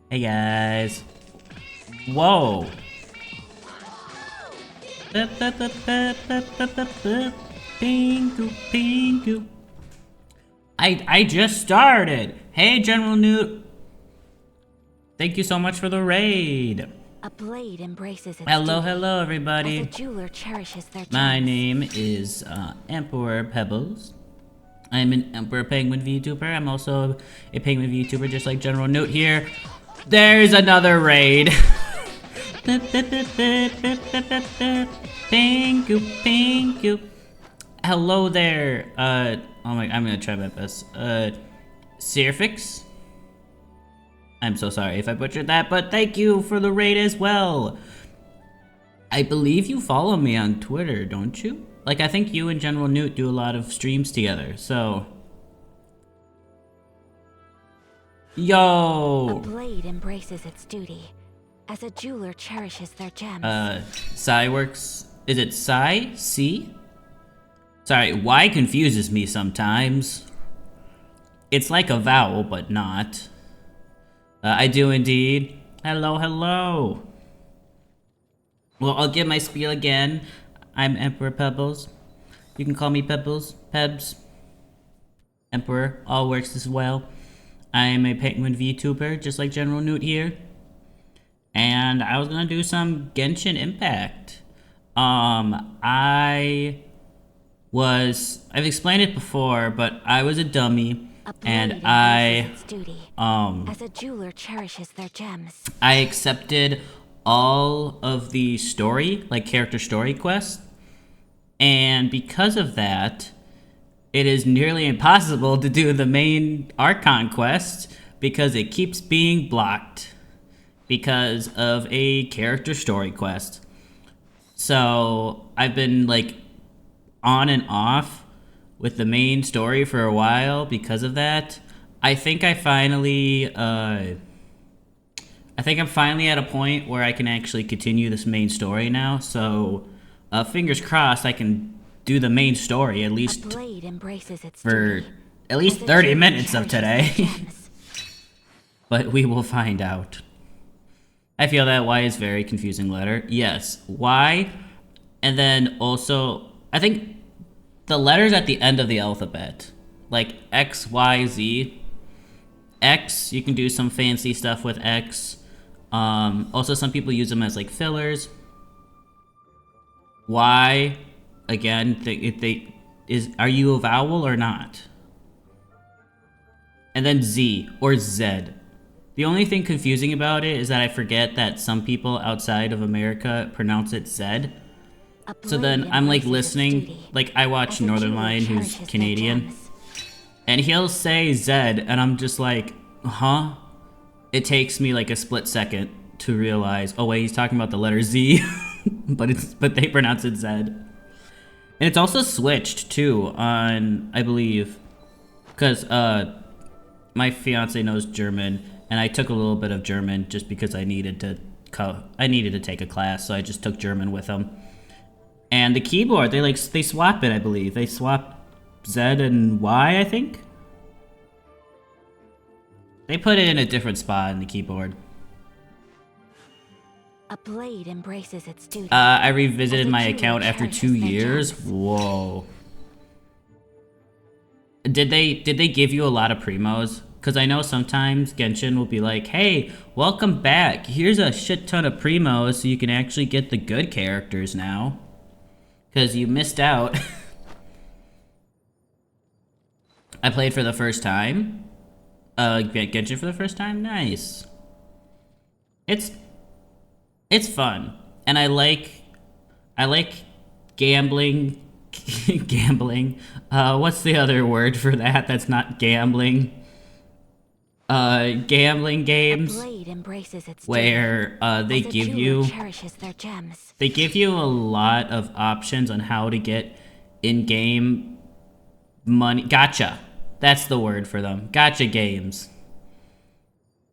Hey guys. Whoa. Pingu, pingu. I just started. Hey General Newt. Thank you so much for the raid. A blade embraces its Hello, duty, hello everybody. as a jeweler cherishes their gems. My name is Emperor Pebbles. I'm an Emperor Penguin VTuber. I'm also a Penguin VTuber just like General Newt here. There's another raid. Pingu, pingu. Hello there. Oh my, I'm gonna try my best. Sirfix? I'm so sorry if I butchered that, but thank you for the raid as well. I believe you follow me on Twitter, don't you? Like, I think you and General Newt do a lot of streams together, so... Yo! A blade embraces its duty, as a jeweler cherishes their gems. Psy works... Is it Psy? C? Sorry, Y confuses me sometimes. It's like a vowel, but not. I do indeed. Hello, hello! Well, I'll give my spiel again. I'm Emperor Pebbles. You can call me Pebbles, Pebs. Emperor, all works as well. I am a Penguin VTuber, just like General Newt here. And I was gonna do some Genshin Impact. I've explained it before, but I was a dummy. And Its duty, as a jeweler cherishes their gems. I accepted all of the story, like character story quests. And because of that, it is nearly impossible to do the main Archon quest because it keeps being blocked because of a character story quest. So I've been like on and off with the main story for a while because of that. I think I'm finally at a point where I can actually continue this main story now. So fingers crossed I can do the main story at least for at least 30 minutes of today. But we will find out. I feel that Y is a very confusing letter. Yes, Y, and then also I think the letters at the end of the alphabet, like X, Y, Z. X, you can do some fancy stuff with X. Also, some people use them as like fillers. Y, again, are you a vowel or not? And then Z or Z. The only thing confusing about it is that I forget that some people outside of America pronounce it Z. So then I'm like listening, like I watch Northern Lion, who's Canadian, and he'll say Z, and I'm just like, huh? It takes me like a split second to realize, oh wait, he's talking about the letter Z, but they pronounce it Z. And it's also switched too on, I believe, because my fiance knows German, and I took a little bit of German just because I needed to take a class, so I just took German with him. And the keyboard, they swap it, I believe. They swap Z and Y, I think? They put it in a different spot in the keyboard. A blade embraces its duty. I revisited my account after 2 years. Whoa. Did they give you a lot of primos? Because I know sometimes Genshin will be like, hey, welcome back. Here's a shit ton of primos so you can actually get the good characters now. Because you missed out. I played for the first time. Genshin for the first time? Nice. It's fun. And I like gambling. Gambling. What's the other word for that? That's not gambling. Gambling games where they give you a lot of options on how to get in-game money. Gotcha. That's the word for them. Gotcha games.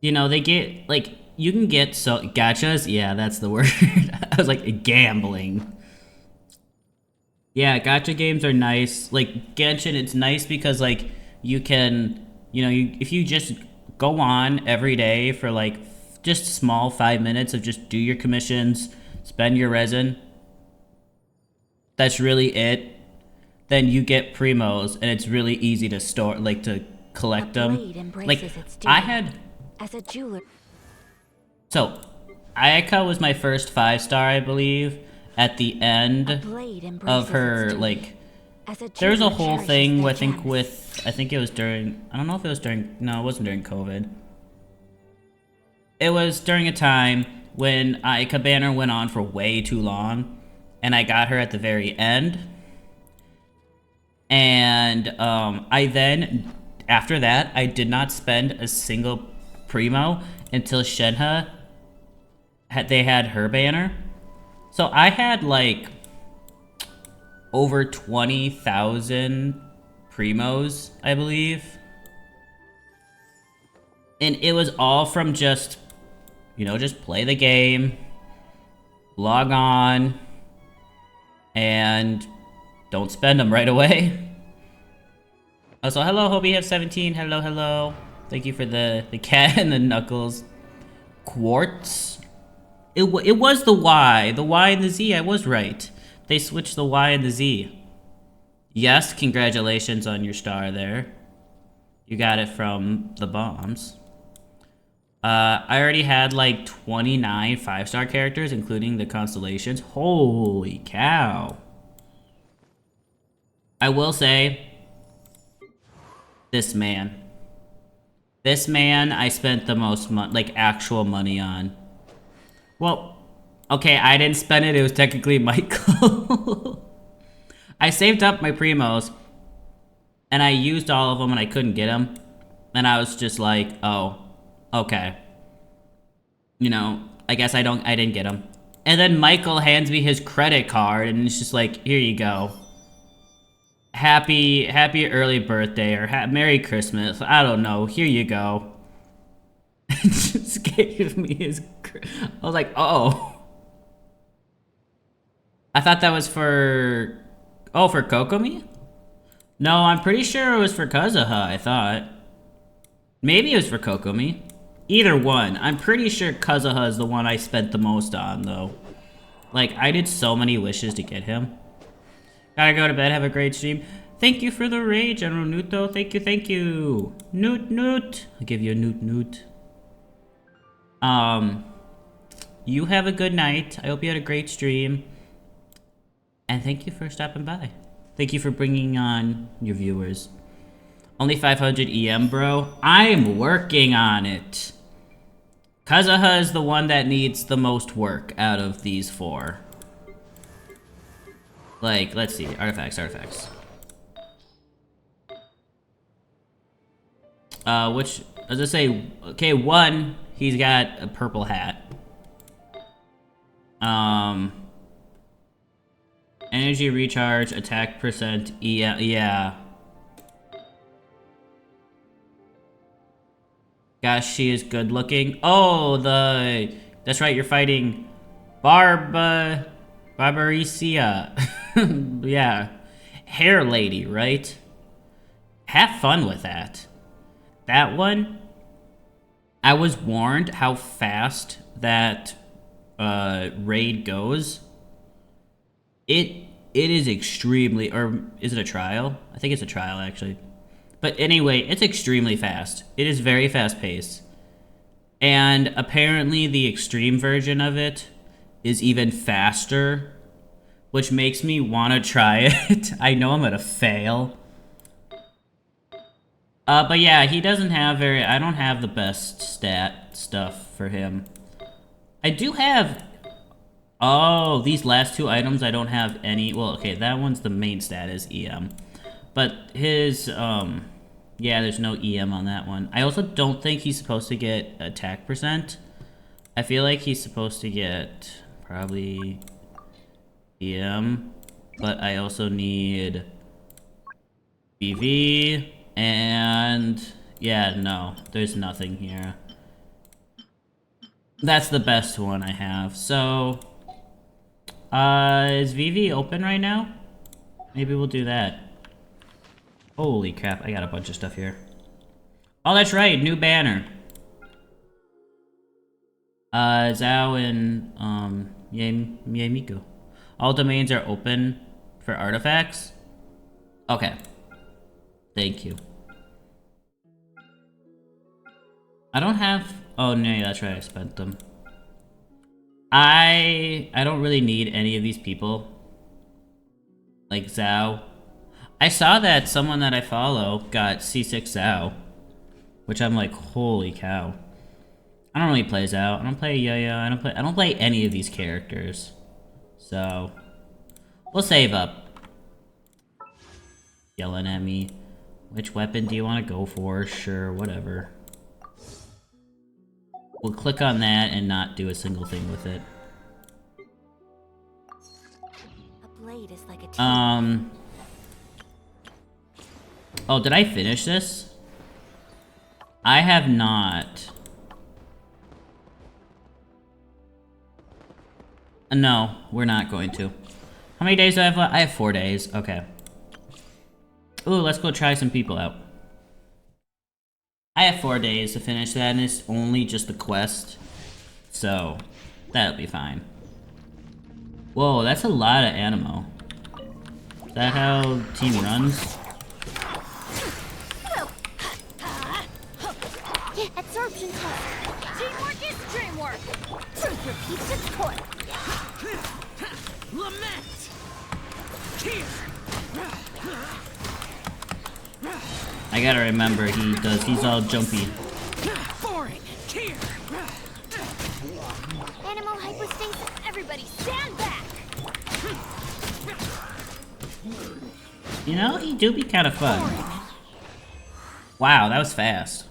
You know, they get like you can get gotchas. Yeah, that's the word. I was like gambling. Yeah, gotcha games are nice. Like Genshin, it's nice because like you can, if you just go on every day for like just small 5 minutes of just do your commissions, spend your resin. That's really it. Then you get primos, and it's really easy to store, like, to collect them. Like, I had... As a jeweler... So, Ayaka was my first 5-star, I believe, at the end of her, like... There was a whole thing, I think it was during... I don't know if it was during... No, it wasn't during COVID. It was during a time when Ayaka banner went on for way too long, and I got her at the very end. And I then, after that, I did not spend a single primo until Shenhe they had her banner. So I had like over 20,000 primos, I believe. And it was all from just, you know, just play the game, log on, and don't spend them right away. Also, hello, hope you have 17. Hello, hello. Thank you for the cat and the knuckles. Quartz? It was the Y. The Y and the Z, I was right. They switched the Y and the Z. Yes, congratulations on your star there. You got it from the bombs. I already had like 29 5-star characters, including the constellations. Holy cow. I will say, this man I spent the most like actual money on. Well, okay, I didn't spend it, it was technically Michael. I saved up my primos, and I used all of them and I couldn't get them. And I was just like, oh, okay. You know, I guess I didn't get them. And then Michael hands me his credit card and it's just like, here you go. Happy early birthday, or Merry Christmas, I don't know, here you go. Just gave me his... I was like, oh. I thought that was for... Oh, for Kokomi? No, I'm pretty sure it was for Kazuha, I thought. Maybe it was for Kokomi. Either one. I'm pretty sure Kazuha is the one I spent the most on, though. Like, I did so many wishes to get him. Gotta go to bed, have a great stream. Thank you for the raid, General Nuto. Thank you, thank you. Noot, noot. I'll give you a noot, noot. You have a good night. I hope you had a great stream. And thank you for stopping by. Thank you for bringing on your viewers. Only 500 EM, bro. I'm working on it. Kazuha is the one that needs the most work out of these 4. Like, let's see. Artifacts. Which, as I say, okay, 1, he's got a purple hat. Energy recharge, attack percent, yeah. Gosh, she is good looking. Oh, that's right, you're fighting Barbaricia. Yeah. Hair lady, right? Have fun with that. That one, I was warned how fast that raid goes. It is extremely, or is it a trial? I think it's a trial, actually. But anyway, it's extremely fast. It is very fast paced. And apparently the extreme version of it is even faster, which makes me want to try it. I know I'm gonna fail. But yeah, he doesn't have I don't have the best stat stuff for him. I do have... Oh, these last 2 items I don't have any... Well, okay, that one's the main stat is EM. But his, yeah, there's no EM on that one. I also don't think he's supposed to get attack percent. I feel like he's supposed to get probably EM. But I also need BV, and yeah, no, there's nothing here. That's the best one I have. So, is VV open right now? Maybe we'll do that. Holy crap, I got a bunch of stuff here. Oh, that's right, new banner. Zhao and Mieko. All domains are open for artifacts? Okay. Thank you. I don't have... Oh, no, that's right, I spent them. I don't really need any of these people. Like Zhao. I saw that someone that I follow got C6 Zhao. Which I'm like, holy cow. I don't really play Zhao. I don't play Yo-Yo. I don't play any of these characters. So we'll save up. Yelling at me. Which weapon do you want to go for? Sure, whatever. We'll click on that and not do a single thing with it. A blade is like a Oh, did I finish this? I have not. No, we're not going to. How many days do I have left? I have 4 days. Okay. Ooh, let's go try some people out. I have 4 days to finish that, and it's only just a quest. So, that'll be fine. Whoa, that's a lot of animo. Is that how team runs? Absorption test. Teamwork is dreamwork. Truth repeats its course. Lament. I gotta remember, he's all jumpy. Boring. Animal hyperstasis. Everybody stand back. You know, he do be kind of fun. Wow, that was fast.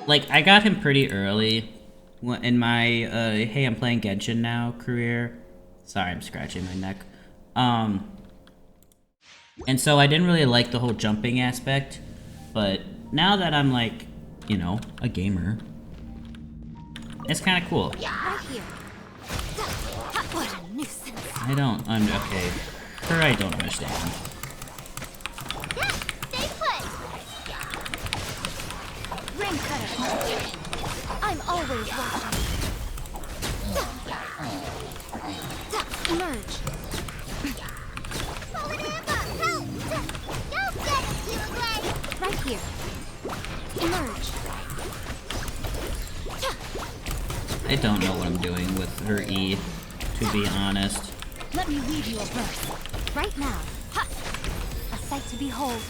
Like, I got him pretty early in my, hey, I'm playing Genshin now career. Sorry, I'm scratching my neck. And so I didn't really like the whole jumping aspect, but now that I'm like, you know, a gamer, it's kind of cool. Right here. What a nuisance. I don't okay. Her, I don't understand. Stay put. Ring cutter. I'm always watching. Emerge. Right here. Emerge. I don't know what I'm doing with her E, to be honest. Let me weave you a verse. Right now. Ha! A sight to behold.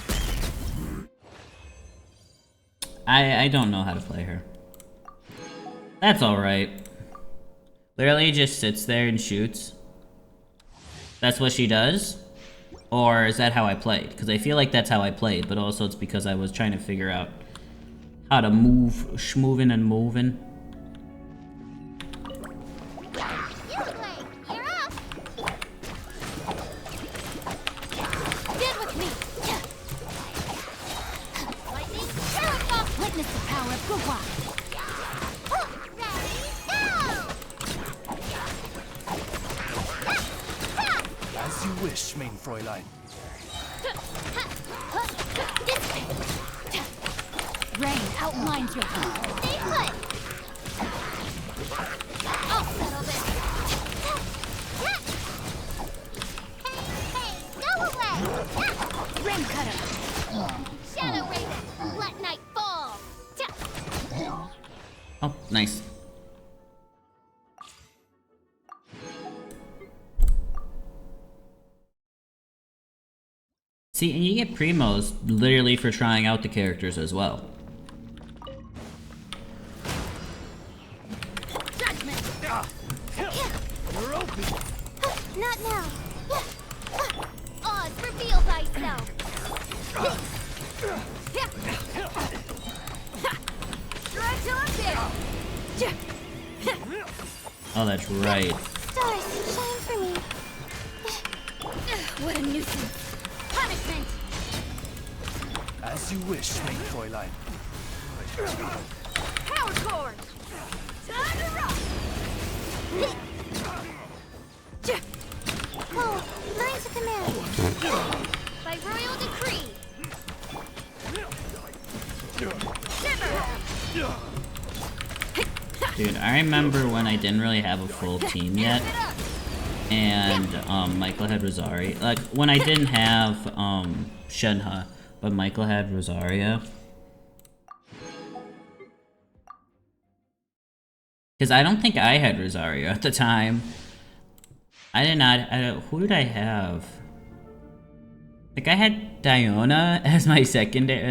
I don't know how to play her. That's alright. Literally just sits there and shoots. That's what she does? Or is that how I played? Because I feel like that's how I played, but also it's because I was trying to figure out how to move, schmovin' and moving. You're up. Get with me. Lightning, terrify. Witness the power of Gua. Ready, go! As you wish, main Fräulein. Rain outlines your path. Stay put. I'll settle this. Hey, go away. Ring cutter. Shadow Raven, let night fall. Oh, nice. See, and you get primos literally for trying out the characters as well. Judgment. You're open. Not now. Oz, reveal thyself. Try till I'm dead. Oh, that's right. Stars, shine for me. What a nuisance. Punishment. As you wish, main Fräulein. Power cord. Time to rock. Oh, mine to command. By royal decree. Shiver. Dude, I remember when I didn't really have a full team yet, and Michael had Rosario. Like, when I didn't have Shenhe, but Michael had Rosario. Because I don't think I had Rosario at the time. I did not. Who did I have? Like, I had Diona as my secondary,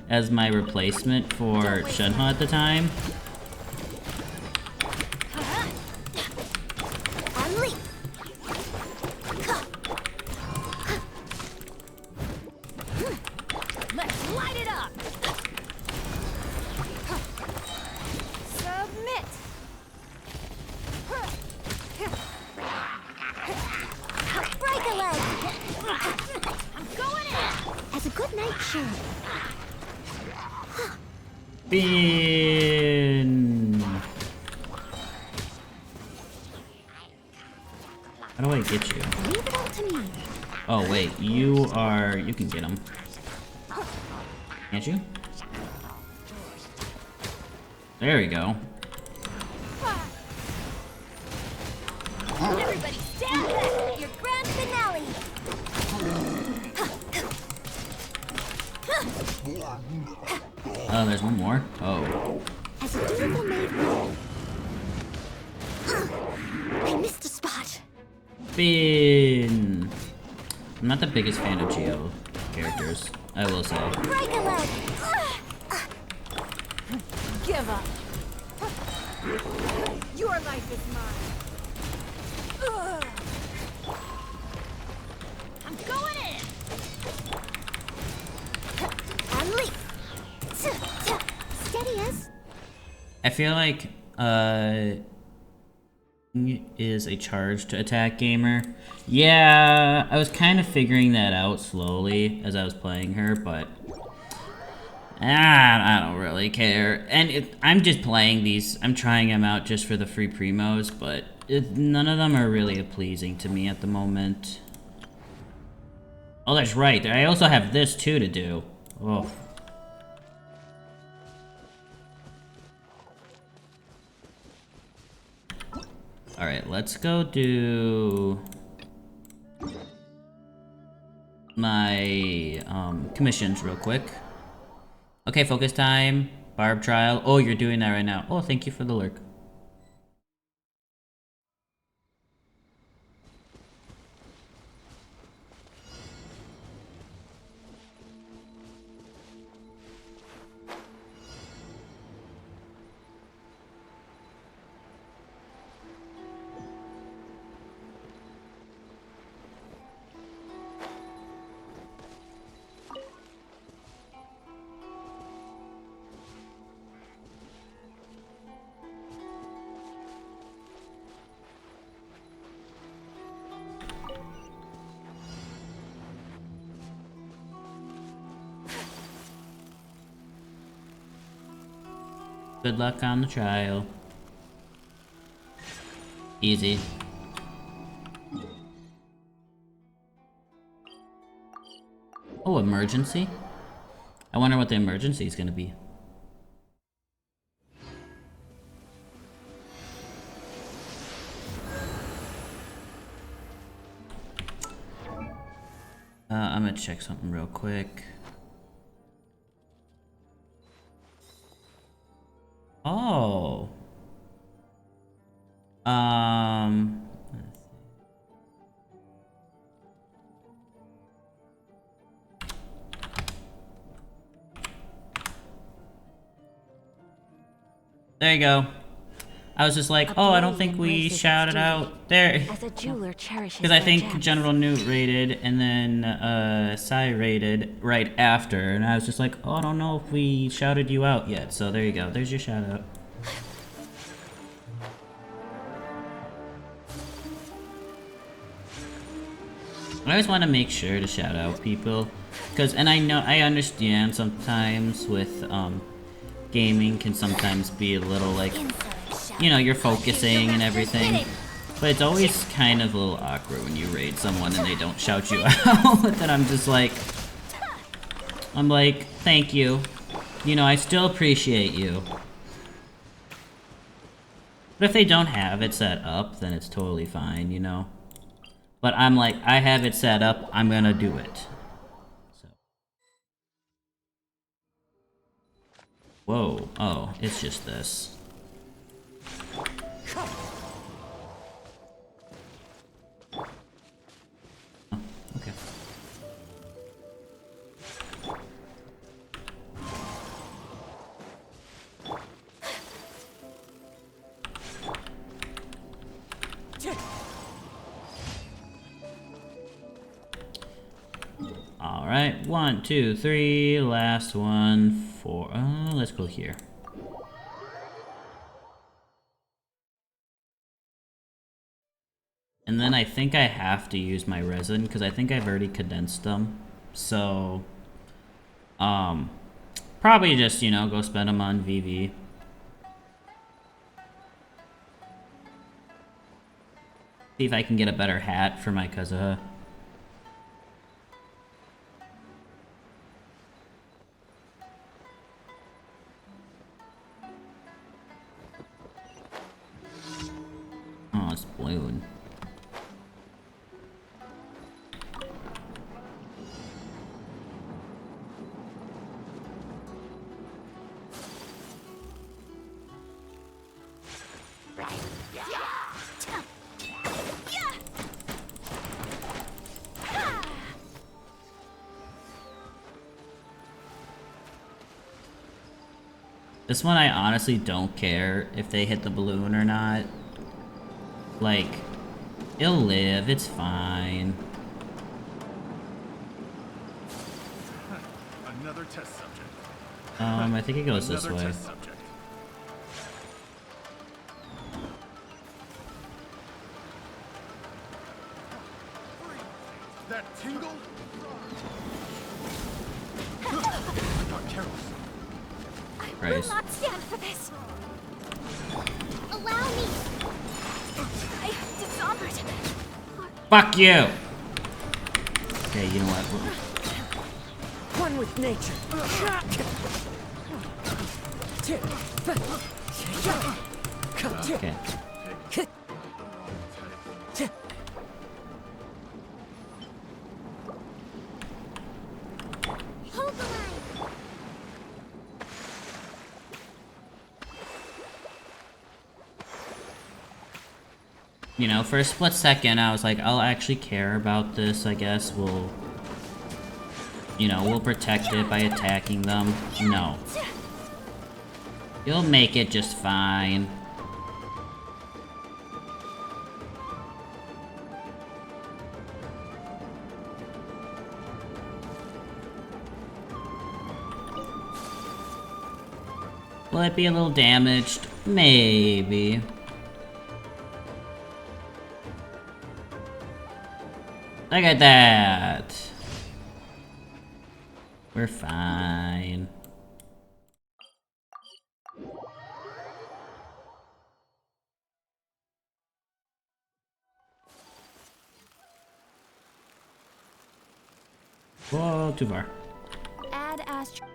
as my replacement for Shenhe at the time. Let's light it up. Submit. Break a leg. I'm going in. As a good night should. Bin. How do I get you? Leave it all to me. Oh wait, you can get him. Can't you? There we go. Everybody stand back. Your grand finale. Oh, there's one more. Oh. As a dutiful maid will. I missed a spot. Bin. I'm not the biggest fan of Geo characters, I will say. Break a leg. Give up. Your life is mine. I'm going in. Unleash. Steady as. I feel like is a charged attack gamer. Yeah, I was kind of figuring that out slowly as I was playing her, but I don't really care. And I'm just playing these. I'm trying them out just for the free primos, but none of them are really pleasing to me at the moment. Oh, that's right. I also have this too to do. Oh. Alright, let's go do my commissions real quick. Okay, focus time, barb trial. Oh, you're doing that right now. Oh, thank you for the lurk. Good luck on the trial. Easy. Oh, emergency? I wonder what the emergency is gonna be. I'm gonna check something real quick. Oh. Let's see. There you go. I was just like, oh, I don't think we shouted out there. As a jeweler cherishes Because I their think gems. General Newt rated and then Sai rated right after, and I was just like, oh, I don't know if we shouted you out yet. So there you go. There's your shout out. I always want to make sure to shout out people, and I understand sometimes with gaming can sometimes be a little like, you know, you're focusing and everything, but it's always kind of a little awkward when you raid someone and they don't shout you out. And I'm just like, thank you. You know, I still appreciate you. But if they don't have it set up, then it's totally fine, you know? But I'm like, I have it set up, I'm gonna do it. So. Whoa, oh, it's just this. Oh, okay. Alright, 1, 2, 3, last one, 4. Let's go here. And then I think I have to use my resin, because I think I've already condensed them. So, probably just, you know, go spend them on VV. See if I can get a better hat for my Kazuha. Oh, it's balloon. This one I honestly don't care if they hit the balloon or not. Like, it'll live, it's fine. Another test subject. I think it goes this way. Test subject. That tingle? Not careless. I will not stand for this. Allow me. I have dishonored. Fuck you! Okay, you know what? One with nature. Okay. Hold the line. You know, for a split second, I was like, I'll actually care about this, I guess. We'll... You know, we'll protect it by attacking them. No. You'll make it just fine. Will it be a little damaged? Maybe. Look at that! We're fine. Whoa, too far. Add Astro.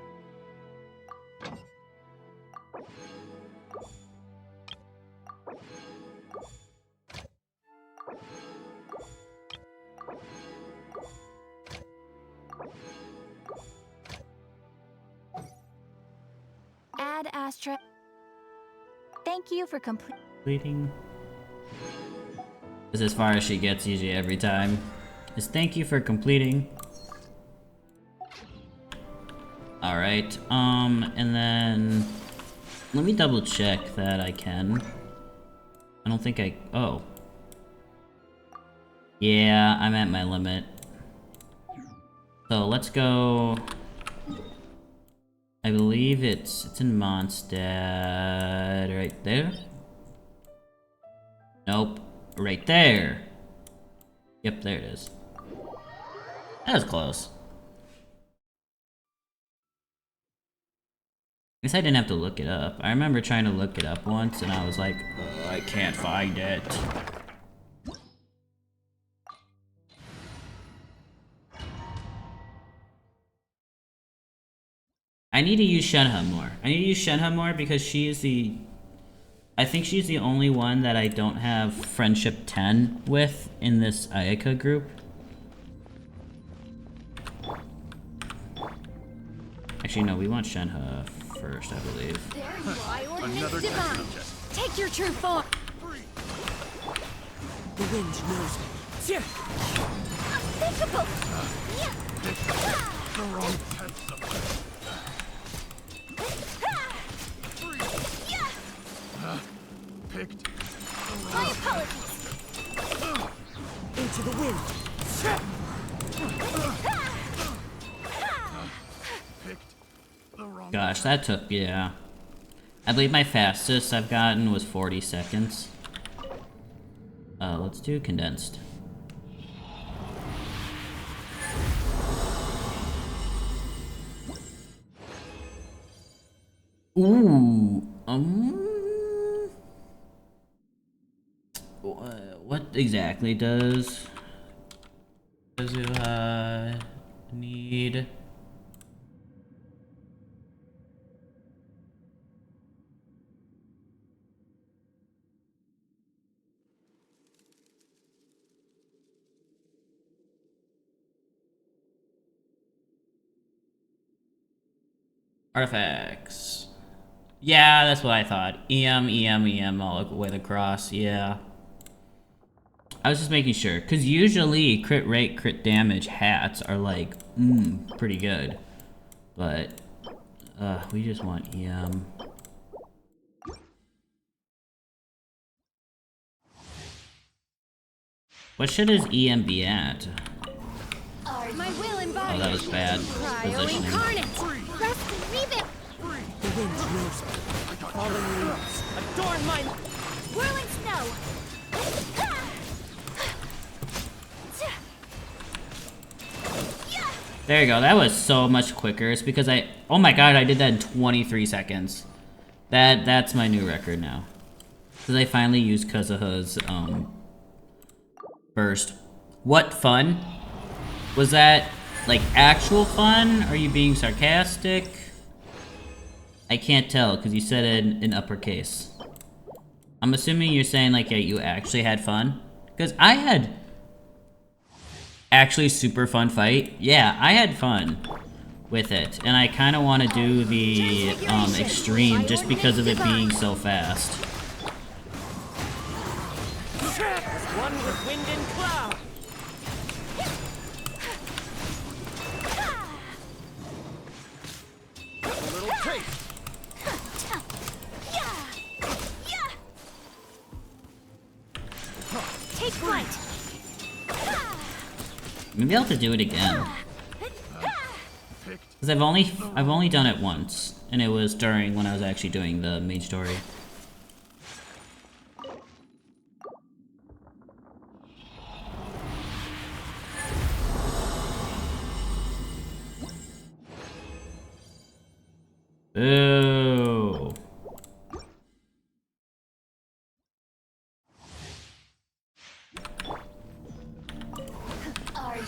Add Astra. Thank you for Completing. This is as far as she gets usually every time. Is thank you for completing. Alright, and then... Let me double check that I can. I don't think I... Oh. Yeah, I'm at my limit. So let's go... I believe it's in Mondstadt right there. Nope, right there. Yep, there it is. That was close. I guess I didn't have to look it up. I remember trying to look it up once and I was like, oh, I can't find it. I need to use Shenhe more. I need to use Shenhe more because she is the I think she's the only one that I don't have friendship 10 with in this Ayaka group. Actually, no, we want Shenhe first, I believe. There you are, Another ordinance divine. Take your true form. The wind knows me. Yeah. Unthinkable. Yeah. The wrong pencil. Yeah. Picked My apologies. Into the wind. picked the wrong. Gosh, that took, yeah. I believe my fastest I've gotten was 40 seconds. Let's do condensed. Ooh, what exactly does Kazuha need? Artifacts. Yeah, that's what I thought. EM all the way across, yeah. I was just making sure, because usually crit rate, crit damage hats are like, pretty good. But, we just want EM. What should his EM be at? My will Oh, embodied. that was bad Cryo positioning. incarnate. Rest and revamp. The wind knows me. Fallen leaves. Adorn my... Whirling snow. There you go, that was so much quicker. It's because oh my god, I did that in 23 seconds. That's my new record now. Because I finally used Kazuha's, burst. What fun? Was that, like, actual fun? Are you being sarcastic? I can't tell, because you said it in uppercase. I'm assuming you're saying, like, yeah, you actually had fun? Because I had actually super fun fight. Yeah, I had fun with it. And I kind of want to do the, extreme, just because of it being so fast. One with wind and cloud. A little taste. Take flight. Maybe I'll have to do it again. Picked. Because I've only done it once. And it was during when I was actually doing the main story. Ooh.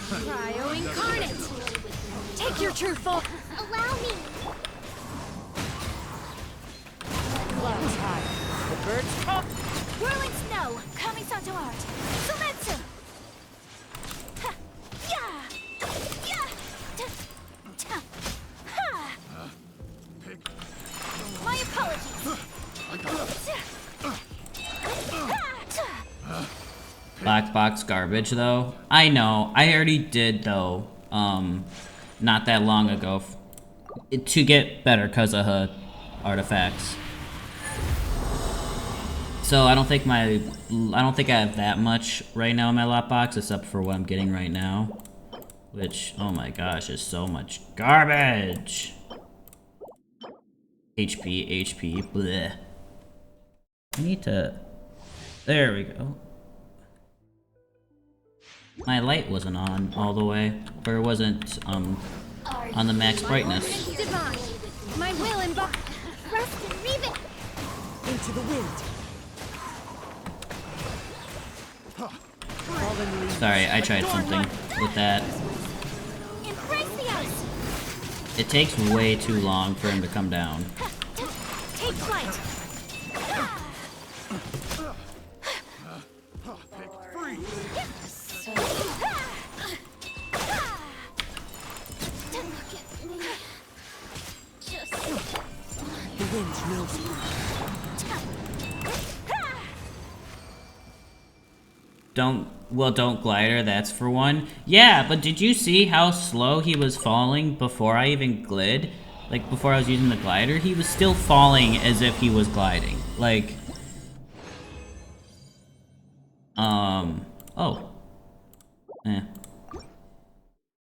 Cryo incarnate. Take your true form. Allow me. Clouds high. The birds come. Whirling snow. Kamisato art. Sumetsu. Ha. Yeah. Yeah. Ta. Ha. Picked. My apologies. Black box garbage, though. I know. I already did, though, not that long ago, to get better Kazuha artifacts. So I don't think I have that much right now in my lockbox, except for what I'm getting right now. Which, oh my gosh, is so much garbage! HP, bleh. I need to... There we go. My light wasn't on all the way, or it wasn't, on the max brightness. Divine. My will embodied. Rest and revamp. Into the wind. Fallen leaves. Sorry, I tried something with that. Embrace the ice. It takes way too long for him to come down. Take flight. knows me. Don't glider, that's for one. Yeah, but did you see how slow he was falling before I even glid? Like, before I was using the glider, he was still falling as if he was gliding. Like... Oh. Eh.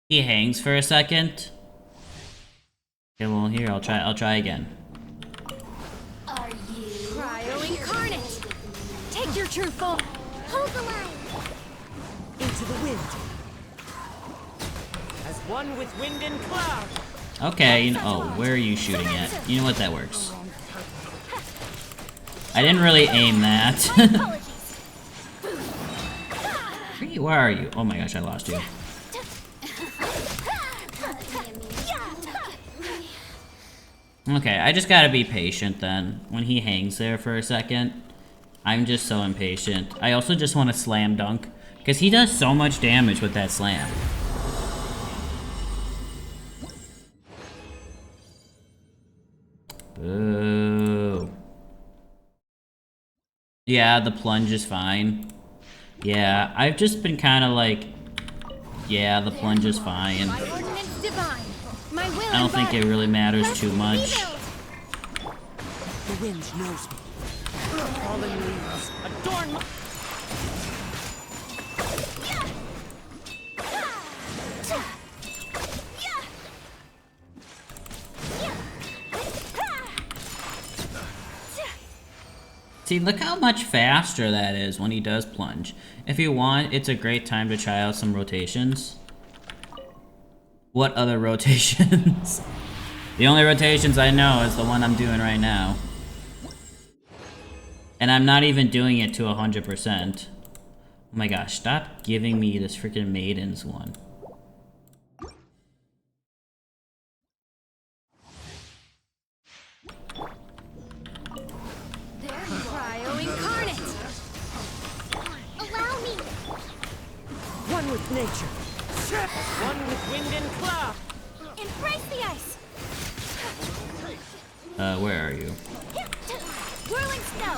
He hangs for a second. Okay, well, here, I'll try again. Are you? Cryo incarnate! Take your true form! Hold the line. Into the wind! As one with wind and cloud! Okay, oh, where are you shooting at? You know what, that works. I didn't really aim that. Apologies. Where are you? Oh my gosh, I lost you. Okay, I just gotta be patient then. When he hangs there for a second, I'm just so impatient. I also just want to slam dunk, because he does so much damage with that slam. Boo. Yeah, the plunge is fine. Yeah, I've just been kind of like, yeah, the plunge is fine. My ordinance divine. My will I don't think it really matters too much. The wind knows me. Fallen leaves adorn my... See, look how much faster that is when he does plunge. If you want, it's a great time to try out some rotations. What other rotations? The only rotations I know is the one I'm doing right now. And I'm not even doing it to 100%. Oh my gosh, stop giving me this freaking Maidens one. Cryo incarnate. Allow me. One with nature. One with wind and cloud. Embrace the ice. Where are you? Whirling snow.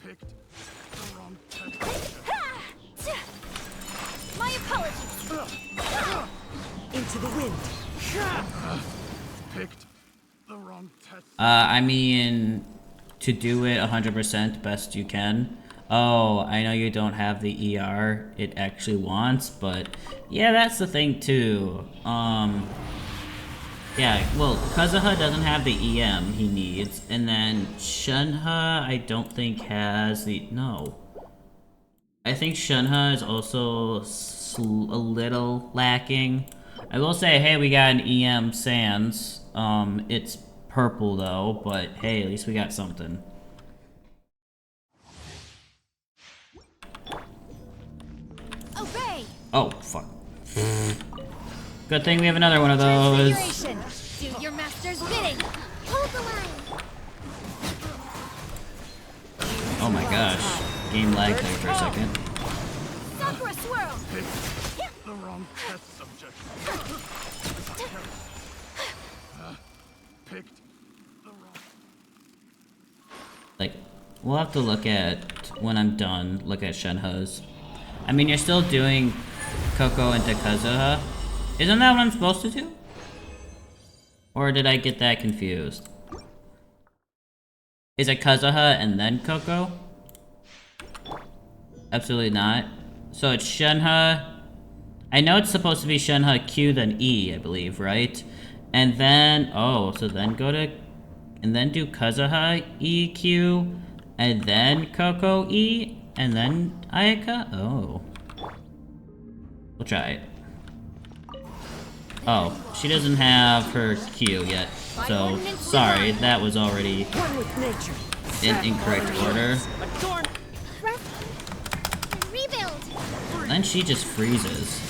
Picked the wrong texture. My apologies. Into the wind. Picked the wrong test. I mean, to do it 100% best you can. Oh, I know you don't have the ER it actually wants, but yeah, that's the thing too. Yeah, well, Kazuha doesn't have the EM he needs, and then Shunha I don't think has the... No. I think Shunha is also a little lacking. I will say, hey, we got an EM Sans. It's purple though, but hey, at least we got something. Obey. Oh, fuck. Good thing we have another one of those. Transfiguration. Do your master's bidding. Hold the line. Oh my gosh. Game lagged there for a second. Sakura swirl. Picked the wrong test subject. Picked the wrong. Like, we'll have to look at, when I'm done, look at Shenhe's. I mean, you're still doing Coco into Kazuha. Isn't that what I'm supposed to do? Or did I get that confused? Is it Kazuha and then Coco? Absolutely not. So it's Shenhe. I know it's supposed to be Shenhe Q then E, I believe, right? And then, oh, so then go to, and then do Kazuha E Q, and then Coco E, and then Ayaka? Oh. We'll try it. Oh, she doesn't have her Q yet, so sorry, that was already One with nature. in incorrect order. Adorn. Rest. Rebuild. Then she just freezes.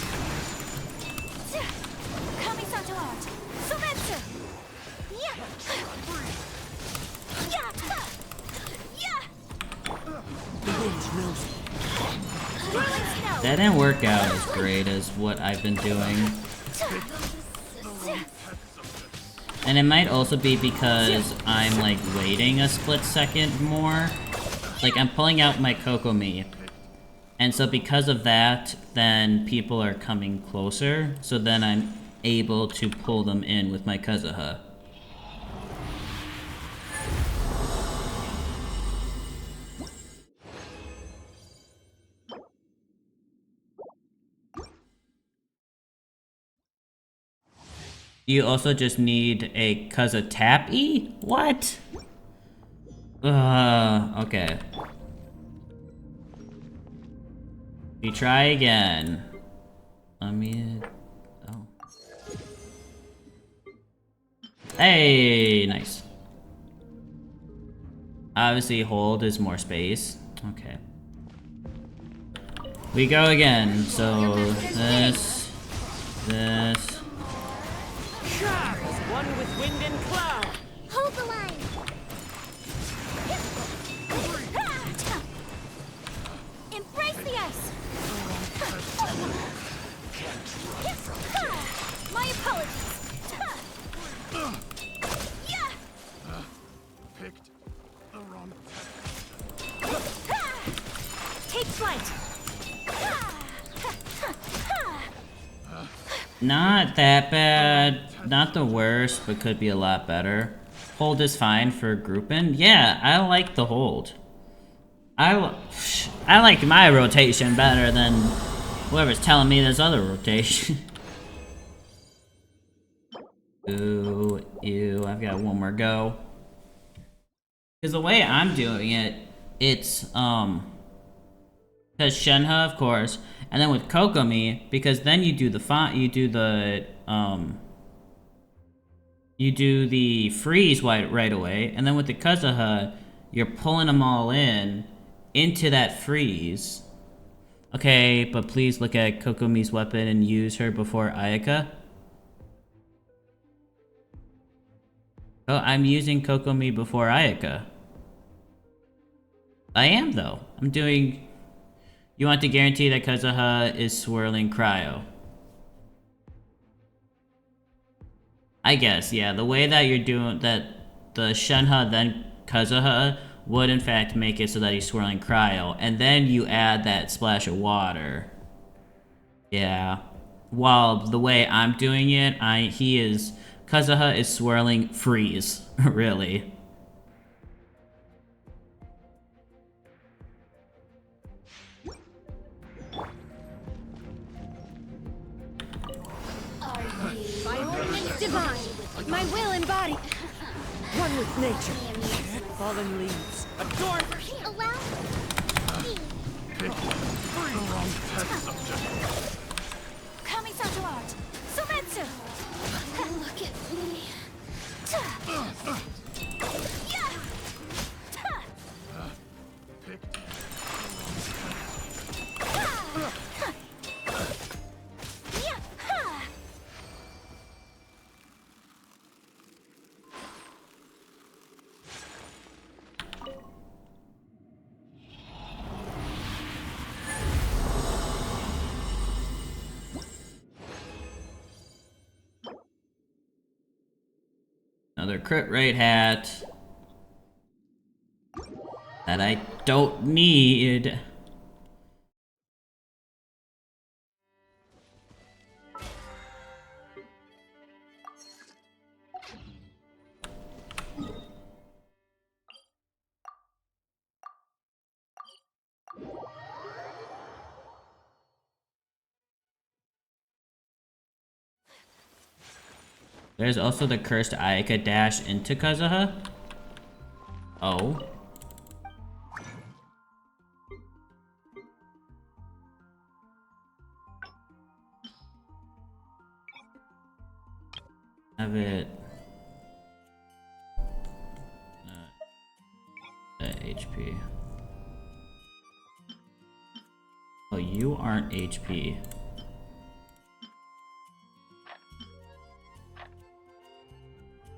Kamisato out. Sumetsu. Yeah. Yeah. The wind knows me. Whirling snow. That didn't work out as great as what I've been doing. And it might also be because I'm like waiting a split second more. Like I'm pulling out my Kokomi. And so because of that, then people are coming closer. So then I'm able to pull them in with my Kazuha. You also just need a Kazatapi? What? Okay. We try again. Let me... Oh. Hey, nice. Obviously, hold is more space. Okay. We go again. So, this... One with wind and cloud. Hold the line. Embrace the ice. My apologies. Picked the wrong Take flight. Not that bad. Not the worst, but could be a lot better. Hold is fine for grouping. Yeah, I like the hold. I like my rotation better than whoever's telling me this other rotation. Ooh, ew, I've got one more go. Because the way I'm doing it, it's, because Shenhe, of course, and then with Kokomi, because then you do the you do the freeze right away, and then with the Kazuha, you're pulling them all into that freeze. Okay, but please look at Kokomi's weapon and use her before Ayaka. Oh, I'm using Kokomi before Ayaka. I am, though. I'm doing... You want to guarantee that Kazuha is swirling cryo. I guess, yeah. The way that you're doing that, the Shenhe then Kazuha would in fact make it so that he's swirling cryo, and then you add that splash of water. Yeah. While the way I'm doing it, Kazuha is swirling freeze, really. My ordinance divine. My will embodied. One with nature. Fallen leaves. Adorn. Allow me. Kamisato art. Sometsu. Look at me. Yeah. Another crit rate hat that I don't need. There's also the cursed Ayaka dash into Kazuha. Oh. Have it. HP. Oh, you aren't HP.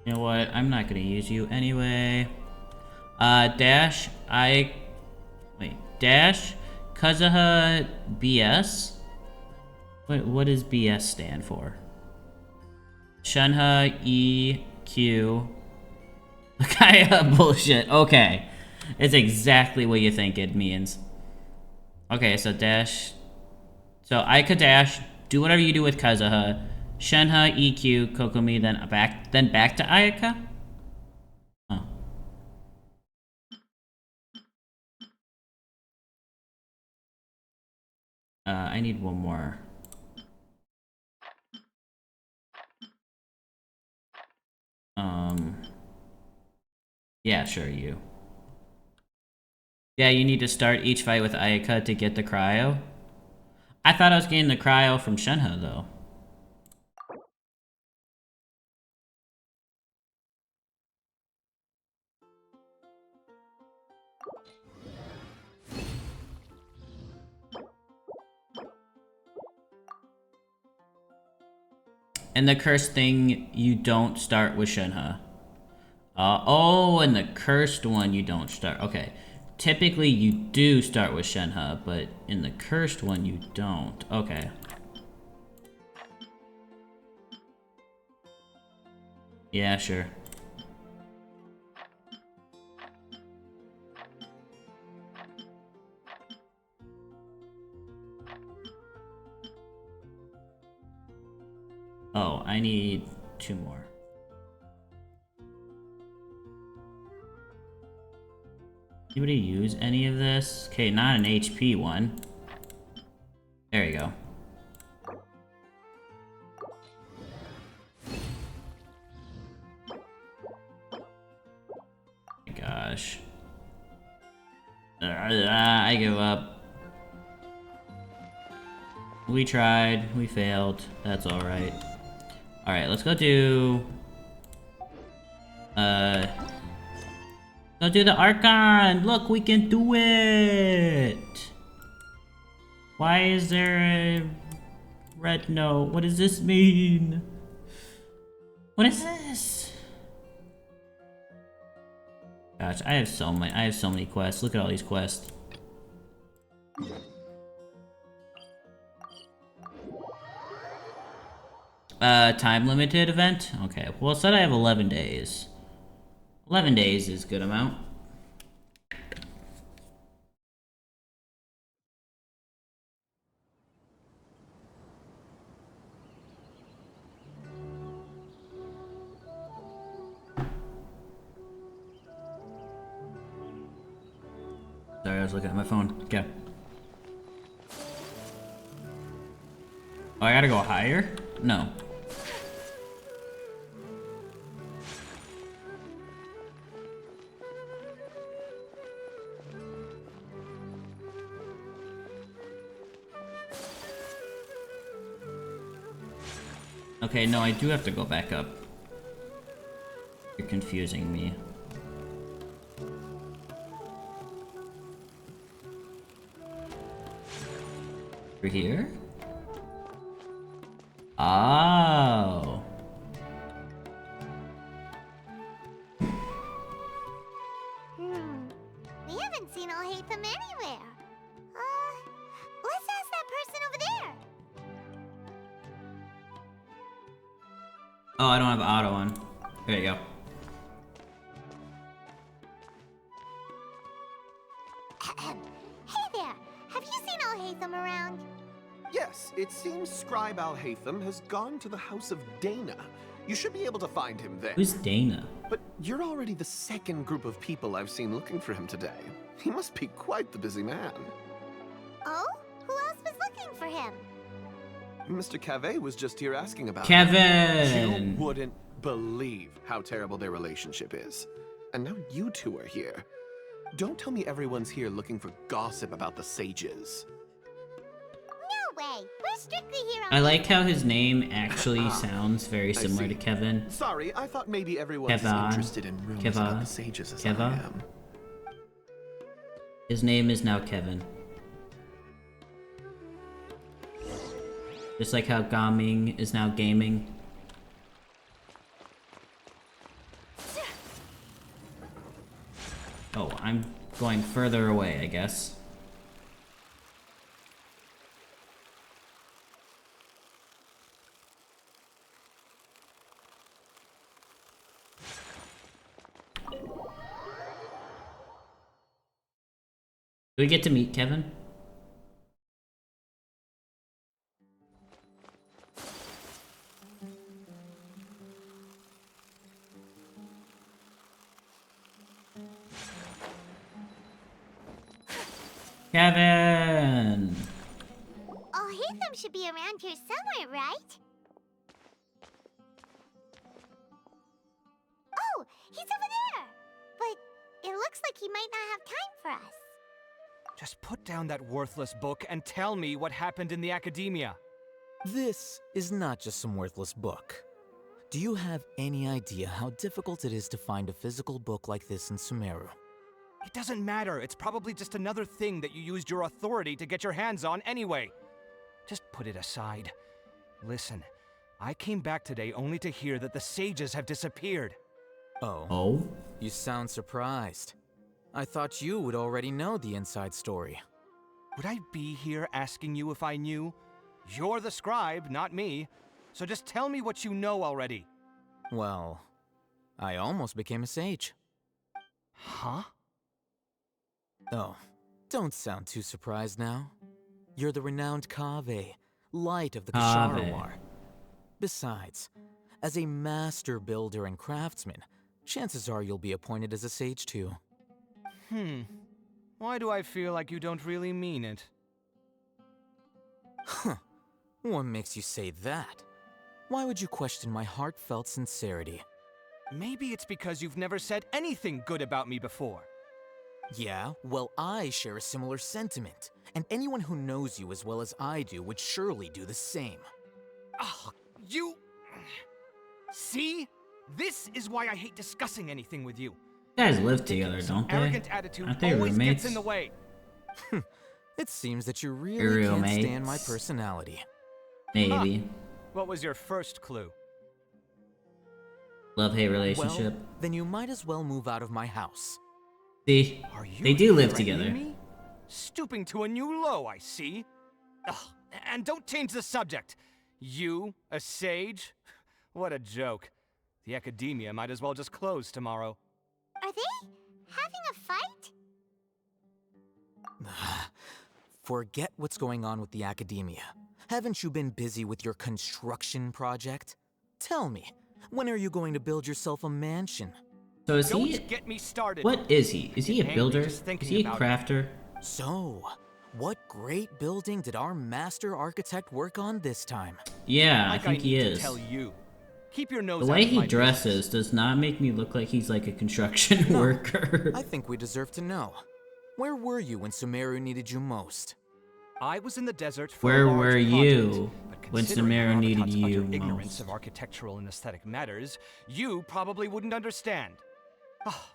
You know what? I'm not gonna use you anyway. Dash, Dash, Kazuha, BS? What does BS stand for? Shenhe, E, Q. Kaya bullshit. Okay. It's exactly what you think it means. Okay, so dash. So Aika dash, do whatever you do with Kazuha. Shenhe, EQ, Kokomi, then back to Ayaka? Oh. I need one more. Yeah, sure, you. Yeah, you need to start each fight with Ayaka to get the cryo. I thought I was getting the cryo from Shenhe, though. And the cursed thing, you don't start with Shenhe. Oh, and the cursed one you don't start. Okay. Typically you do start with Shenhe, but in the cursed one you don't. Okay. Yeah, sure. Oh, I need 2 more. Anybody use any of this? Okay, not an HP one. There you go. Oh my gosh. I give up. We tried, we failed. That's alright. Alright, let's go do... Go do the Archon! Look, we can do it! Why is there a red note? What does this mean? What is this? Gosh, I have so many quests. Look at all these quests. Time limited event? Okay, well it said I have 11 days. 11 days is a good amount. Sorry, I was looking at my phone. Okay. Oh, I gotta go higher? No. Okay, no, I do have to go back up. You're confusing me. Over here? Oh. We haven't seen Alhaitham anywhere. Let's ask that person over there. Oh, I don't have auto on. There you go. Hey there, have you seen Alhaitham around? Yes, it seems Scribe Alhaitham has gone to the House of Dana. You should be able to find him there. Who's Dana? But you're already the second group of people I've seen looking for him today. He must be quite the busy man. Oh? Who else was looking for him? Mr. Cave was just here asking about Kevin! You wouldn't believe how terrible their relationship is. And now you two are here. Don't tell me everyone's here looking for gossip about the sages. No way. We're strictly here on I like how his name actually sounds very similar to Kevin. Sorry, I thought maybe everyone's Keva. as interested in rumors about the sages as Keva. I am. His name is now Kevin. Just like how gaming is now gaming. Oh, I'm going further away, I guess. Do we get to meet Kevin? Kevin! Oh, Hatham should be around here somewhere, right? Oh, he's over there! But it looks like he might not have time for us. Just put down that worthless book and tell me what happened in the academia. This is not just some worthless book. Do you have any idea how difficult it is to find a physical book like this in Sumeru? It doesn't matter. It's probably just another thing that you used your authority to get your hands on anyway. Just put it aside. Listen, I came back today only to hear that the sages have disappeared. Oh? Oh? You sound surprised. I thought you would already know the inside story. Would I be here asking you if I knew? You're the scribe, not me. So just tell me what you know already. Well, I almost became a sage. Huh? Oh, don't sound too surprised now. You're the renowned Kaveh, light of the Ksharawar. Besides, as a master builder and craftsman, chances are you'll be appointed as a sage too. Why do I feel like you don't really mean it? Huh. What makes you say that? Why would you question my heartfelt sincerity? Maybe it's because you've never said anything good about me before. Yeah, well, I share a similar sentiment, and anyone who knows you as well as I do would surely do the same. Oh, you... See? This is why I hate discussing anything with you. You guys live together, don't they? Arrogant attitude Aren't they always roommates? gets in the way. It seems that you really You're can't roommates. stand my personality. Maybe. What was your first clue? Love-hate relationship. Well, then you might as well move out of my house. See? Are you They do live threatening together. me? Stooping to a new low, I see. Ugh, and don't change the subject. You, a sage? What a joke. The academia might as well just close tomorrow. Are they having a fight? Forget what's going on with the academia. Haven't you been busy with your construction project? Tell me, when are you going to build yourself a mansion? So is Don't he... get me started. What is he? Is he a Angry builder? just Is thinking he a about it. crafter? So, what great building did our master architect work on this time? Yeah, I Like think he need to is. tell you. Keep your nose The out way of he my dresses does not make me look like he's like a construction worker. I think we deserve to know. Where were you when Sumeru needed you most? I was in the desert for Where a large were project, you but when considering Sumeru needed Archon's you utter ignorance most? of architectural and aesthetic matters, you probably wouldn't understand.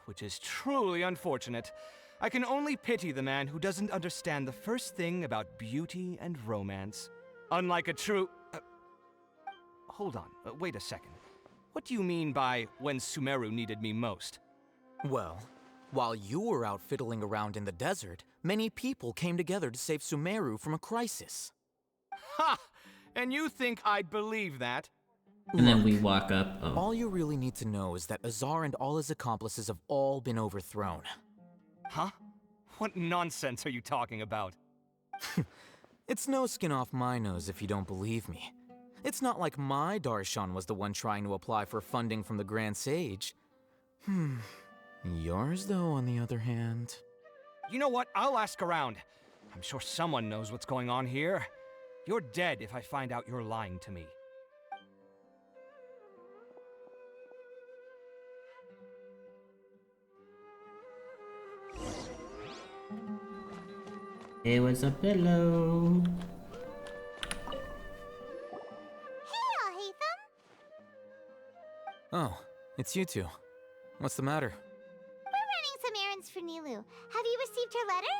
Which is truly unfortunate. I can only pity the man who doesn't understand the first thing about beauty and romance. Unlike a true... hold on, wait a second. What do you mean by when Sumeru needed me most? Well, while you were out fiddling around in the desert, many people came together to save Sumeru from a crisis. Ha! And you think I'd believe that? And then we walk up. Oh. All you really need to know is that Azar and all his accomplices have all been overthrown. Huh? What nonsense are you talking about? It's no skin off my nose if you don't believe me. It's not like my Darshan was the one trying to apply for funding from the Grand Sage. Yours, though, on the other hand... You know what? I'll ask around. I'm sure someone knows what's going on here. You're dead if I find out you're lying to me. It was a pillow. Hey, Hatham. Oh, it's you two. What's the matter? We're running some errands for Nilou. Have you received her letter?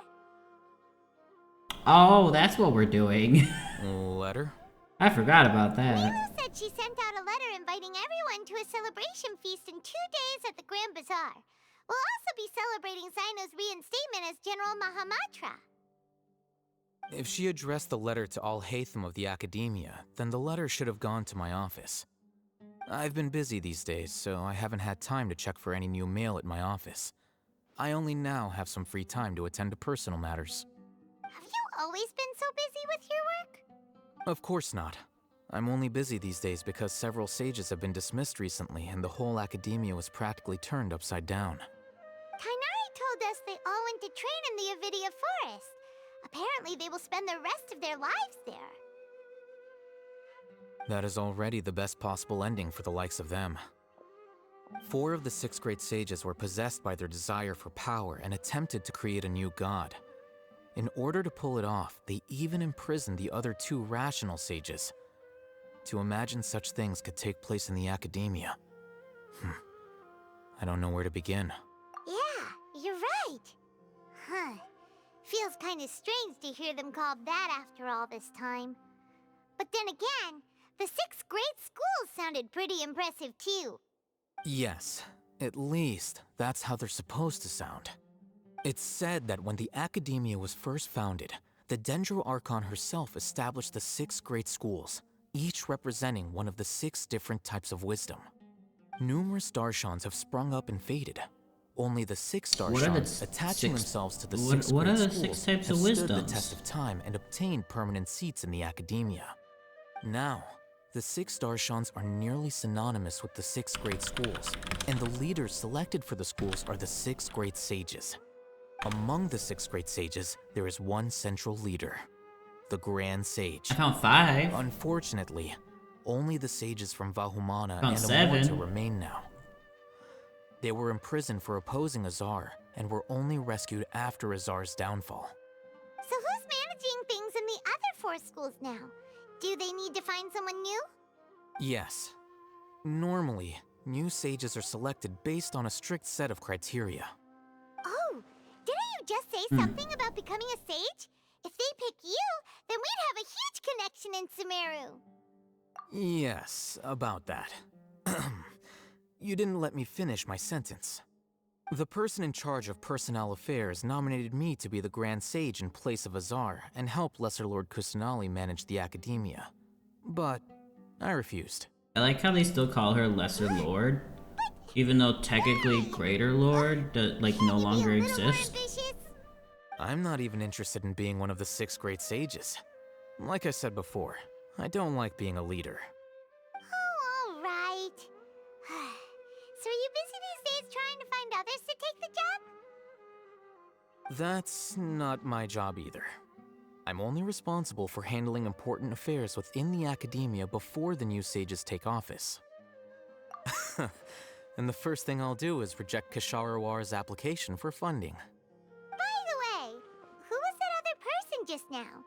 Oh, that's what we're doing. Letter? I forgot about that. Nilou said she sent out a letter inviting everyone to a celebration feast in 2 days at the Grand Bazaar. We'll also be celebrating Zaino's reinstatement as General Mahamatra. If she addressed the letter to all Hatham of the Academia, then the letter should have gone to my office. I've been busy these days, so I haven't had time to check for any new mail at my office. I only now have some free time to attend to personal matters. Have you always been so busy with your work? Of course not. I'm only busy these days because several sages have been dismissed recently and the whole academia was practically turned upside down. Kainari told us they all went to train in the Avidia Forest. Apparently they will spend the rest of their lives there. That is already the best possible ending for the likes of them. 4 of the 6 great sages were possessed by their desire for power and attempted to create a new god. In order to pull it off, they even imprisoned the other 2 rational sages. To imagine such things could take place in the academia. I don't know where to begin. Yeah, you're right. Huh. Feels kind of strange to hear them called that after all this time. But then again, the 6 great schools sounded pretty impressive too. Yes, at least that's how they're supposed to sound. It's said that when the academia was first founded, the Dendro Archon herself established the 6 great schools, each representing one of the 6 different types of wisdom. Numerous Darshans have sprung up and faded. Only the 6 Darshans attaching themselves to the 6 what great are the schools 6 types have of stood the wisdoms? test of time and obtained permanent seats in the academia. Now, the 6 Darshans are nearly synonymous with the 6 great schools, and the leaders selected for the schools are the 6 great sages. Among the 6 great sages, there is one central leader, the Grand Sage. I found 5. Unfortunately, only the sages from Vahumana Found and 7. Amorta remain now. They were imprisoned for opposing Azar, and were only rescued after Azar's downfall. So who's managing things in the other 4 schools now? Do they need to find someone new? Yes. Normally, new sages are selected based on a strict set of criteria. Oh, didn't you just say something about becoming a sage? If they pick you, then we'd have a huge connection in Sumeru. Yes, about that. You didn't let me finish my sentence. The person in charge of personnel affairs nominated me to be the Grand Sage in place of Azar and help Lesser Lord Kusanali manage the academia. But I refused. I like how they still call her Lesser Lord, even though technically Greater Lord, no longer exists. I'm not even interested in being one of the 6 great sages. Like I said before, I don't like being a leader. Oh, all right. So are you busy these days trying to find others to take the job? That's not my job either. I'm only responsible for handling important affairs within the academia before the new sages take office. And the first thing I'll do is reject Kasharawar's application for funding. By the way, who was that other person just now?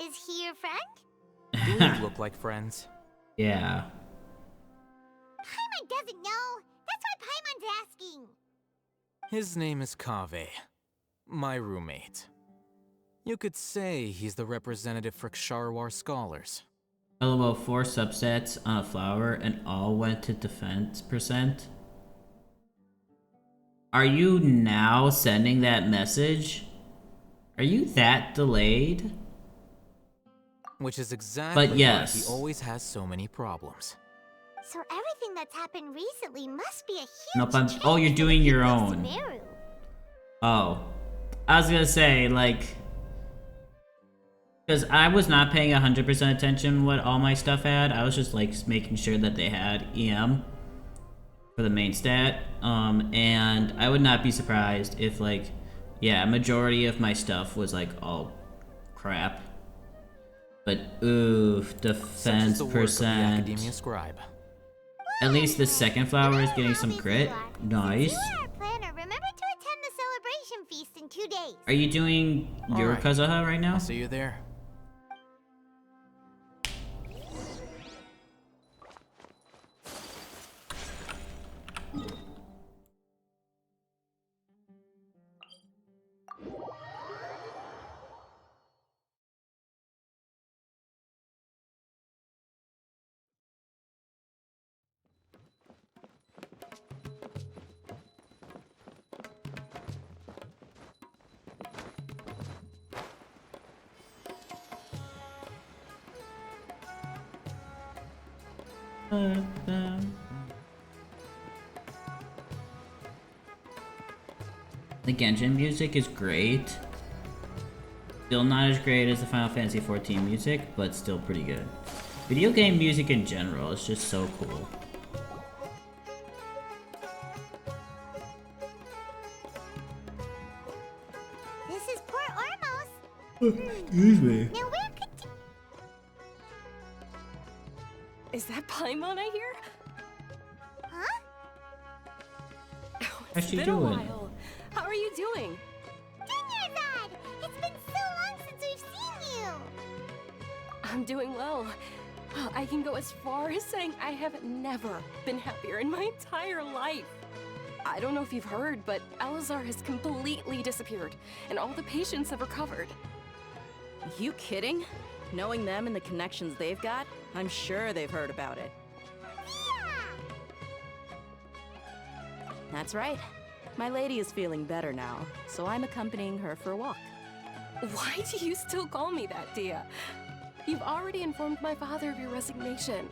Is he your friend? Do we look like friends? Yeah. Paimon doesn't know. That's why Paimon's asking. His name is Kaveh, my roommate. You could say he's the representative for Ksharawar scholars. LOL 4 subsets on a flower and all went to defense %. Are you now sending that message? Are you that delayed? Which is exactly But yes. why he always has so many problems. So everything that's happened recently must be a huge Nope, change oh, you're to the doing your people of own. Sumeru. Oh. I was gonna say, because I was not paying 100% attention what all my stuff had. I was just, making sure that they had EM for the main stat. And I would not be surprised if, a majority of my stuff was, all crap. But, oof, Such is defense the work of the Academia %. Scribe. At least the second flower is getting some crit. Nice. Since you are our planner, remember to attend the celebration feast in 2 days. Are you doing your Alright. Kazuha right now? I'll see you there. The Genshin music is great. Still not as great as the Final Fantasy XIV music, but still pretty good. Video game music in general is just so cool. This is Port Ormos. Excuse me. Now where could... Is that Paimon I hear? Huh? Oh, How's it's she been doing? a while. How are you doing? Dinnerzad! It's been so long since we've seen you! I'm doing well. I can go as far as saying I have never been happier in my entire life. I don't know if you've heard, but Elazar has completely disappeared, and all the patients have recovered. You kidding? Knowing them and the connections they've got, I'm sure they've heard about it. Yeah! That's right. My lady is feeling better now, so I'm accompanying her for a walk. Why do you still call me that, Dia? You've already informed my father of your resignation.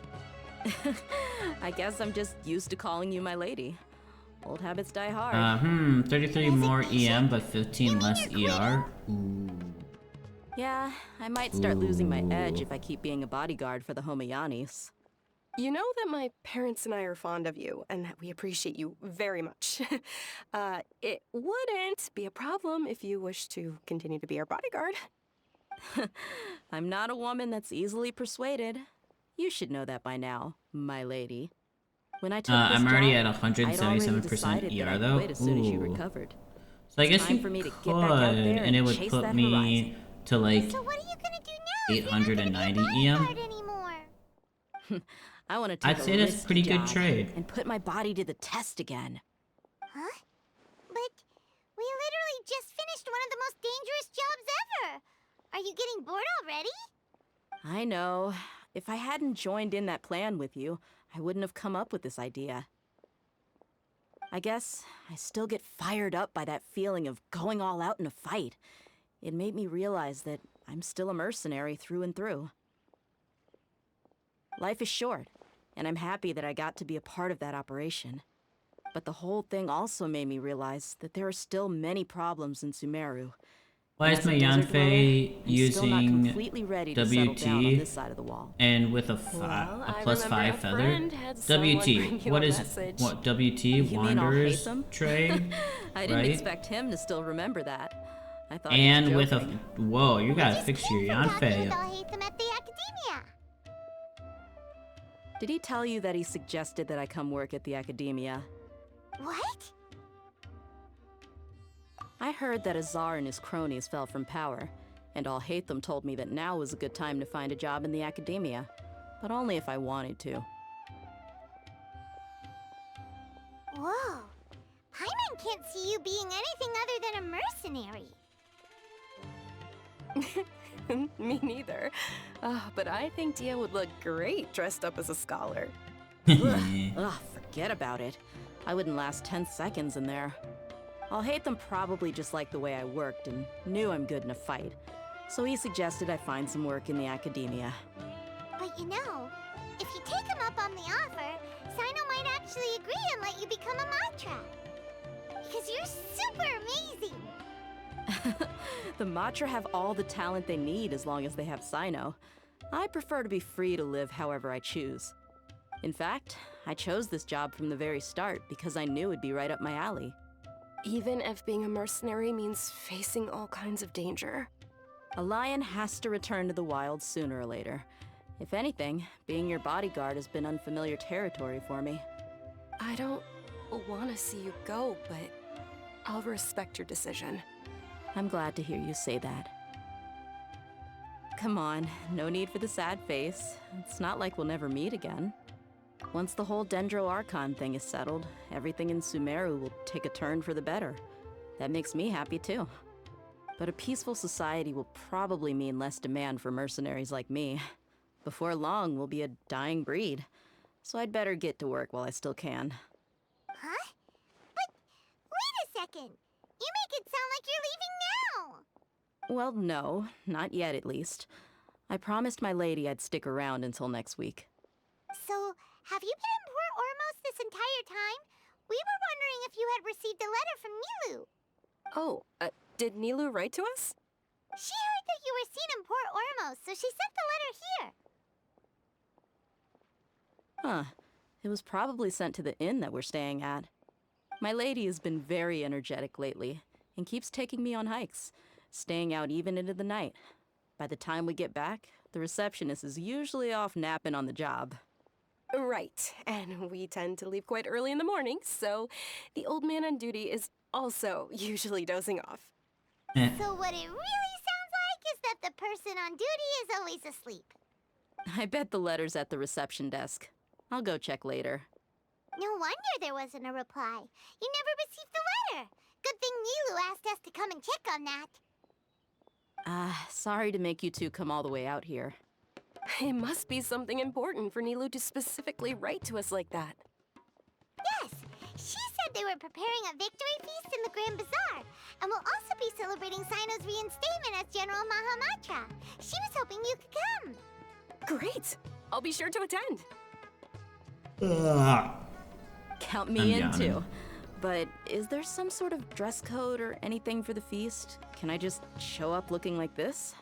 I guess I'm just used to calling you my lady. Old habits die hard. 33 more EM, but 15 less ER. Ooh. Yeah, I might start losing my edge Ooh. if I keep being a bodyguard for the Homayanis. You know that my parents and I are fond of you, and that we appreciate you very much. It wouldn't be a problem if you wish to continue to be our bodyguard. I'm not a woman that's easily persuaded. You should know that by now, my lady. When I took this I'm already job, at I'd already 177% decided that ER I'd though. quit as soon as you Ooh. recovered. So I guess Time you for me to could, get back out there and it and would chase put that me horizon. to like So what are you gonna do now if you're not gonna be a 890 bodyguard EM. anymore? I want to take I'd say that's a risky pretty good job trade. and put my body to the test again. Huh? But we literally just finished one of the most dangerous jobs ever! Are you getting bored already? I know. If I hadn't joined in that plan with you, I wouldn't have come up with this idea. I guess I still get fired up by that feeling of going all out in a fight. It made me realize that I'm still a mercenary through and through. Life is short, and I'm happy that I got to be a part of that operation. But the whole thing also made me realize that there are still many problems in Sumeru. Why And is as a my desert Yanfei dweller, I'm still not using completely ready to settle down on WT this side of the wall. and with a Well, a I plus remember 5 a feather? friend had someone WT. bring you What a is message. what WT You mean I'll hate Wanderer's them? tray? I didn't right? expect him to still remember that. I thought he And was with a joking. whoa, you gotta Just fix came your from talking Yanfei. with I'll hate them at the academia. Did he tell you that he suggested that I come work at the academia? What? I heard that Azar and his cronies fell from power, and I'll hate them told me that now was a good time to find a job in the academia, but only if I wanted to. Whoa. Paimon can't see you being anything other than a mercenary. Me neither. But I think Dia would look great dressed up as a scholar. Ugh, forget about it. I wouldn't last 10 seconds in there. I'll hate them probably just like the way I worked and knew I'm good in a fight. So he suggested I find some work in the academia. But you know, if you take him up on the offer, Sino might actually agree and let you become a Matra. Because you're super amazing. The Matra have all the talent they need as long as they have Sino. I prefer to be free to live however I choose. In fact, I chose this job from the very start because I knew it'd be right up my alley. Even if being a mercenary means facing all kinds of danger. A lion has to return to the wild sooner or later. If anything, being your bodyguard has been unfamiliar territory for me. I don't want to see you go, but I'll respect your decision. I'm glad to hear you say that. Come on, no need for the sad face. It's not like we'll never meet again. Once the whole Dendro Archon thing is settled, everything in Sumeru will take a turn for the better. That makes me happy too. But a peaceful society will probably mean less demand for mercenaries like me. Before long, we'll be a dying breed. So I'd better get to work while I still can. Huh? But wait a second. You make it sound like you're leaving now. Well, no, not yet at least. I promised my lady I'd stick around until next week. So, have you had received a letter from IGLOO. Oh, did Nilou write to us? She heard that you were seen in Port Ormos, so she sent the letter here. Huh. It was probably sent to the inn that we're staying at. My lady has been very energetic lately and keeps taking me on hikes, staying out even into the night. By the time we get back, the receptionist is usually off napping on the job. Right, and we tend to leave quite early in the morning, so the old man on duty is also usually dozing off. So what it really sounds like is that the person on duty is always asleep. I bet the letter's at the reception desk. I'll go check later. No wonder there wasn't a reply. You never received the letter. Good thing Nilou asked us to come and check on that. Sorry to make you two come all the way out here. It must be something important for Nilou to specifically write to us like that. Yes, she said they were preparing a victory feast in the Grand Bazaar, and will also be celebrating Sino's reinstatement as General Mahamatra. She was hoping you could come. Great! I'll be sure to attend. Count me in too. But is there some sort of dress code or anything for the feast? Can I just show up looking like this?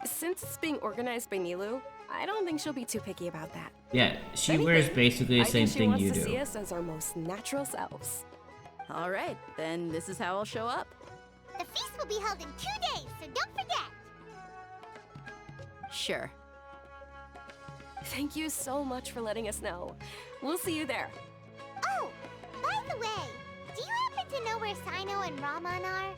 Since it's being organized by Nilou, I don't think she'll be too picky about that. Yeah, she wears basically the same thing you I think she wants to do. see us as our most natural selves. All right, then this is how I'll show up. The feast will be held in 2 days, so don't forget. Sure. Thank you so much for letting us know. We'll see you there. Oh, by the way, do you happen to know where Sino and Raman are?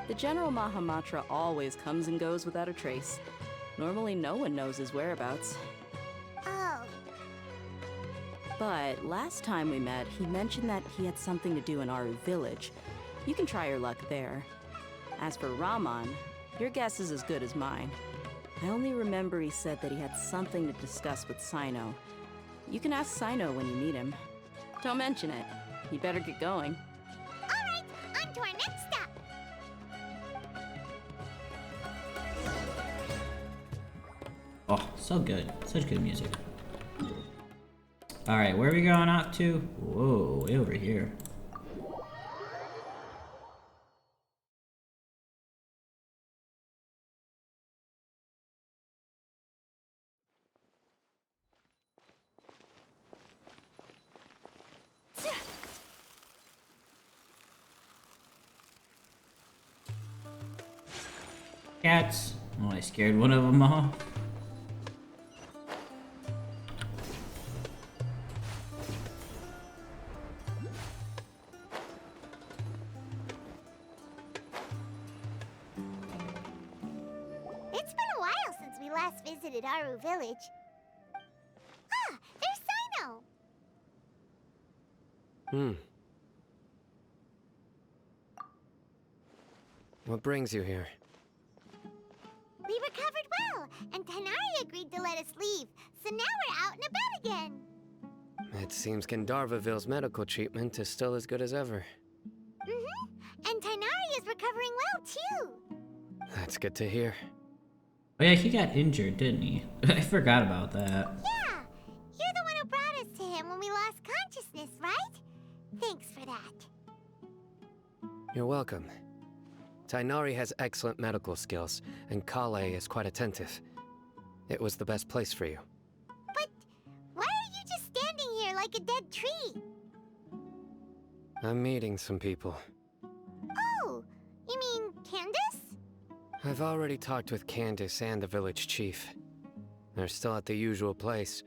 The General Mahamatra always comes and goes without a trace. Normally no one knows his whereabouts. Oh, But last time we met, he mentioned that he had something to do in Aru village. You can try your luck there. As for Raman, your guess is as good as mine. I only remember he said that he had something to discuss with Sino. You can ask Sino when you meet him. Don't mention it. You better get going. all right, on to our next stop. Oh, so good. Such good music. Alright, where are we going out to? Whoa, way over here. Cats. Oh, I scared one of them off. It's been a while since we last visited Aru village. Ah, there's Sino. What brings you here? We recovered well, and Tainari agreed to let us leave, so now we're out and about again. It seems Gandharvaville's medical treatment is still as good as ever. And Tainari is recovering well, too. That's good to hear. Oh yeah, he got injured, didn't he? I forgot about that. Yeah, you're the one who brought us to him when we lost consciousness, right? Thanks for that. You're welcome. Tainari has excellent medical skills, and Kale is quite attentive. It was the best place for you. But why are you just standing here like a dead tree? I'm meeting some people. Oh, you mean Candace? I've already talked with Candace and the village chief. They're still at the usual place.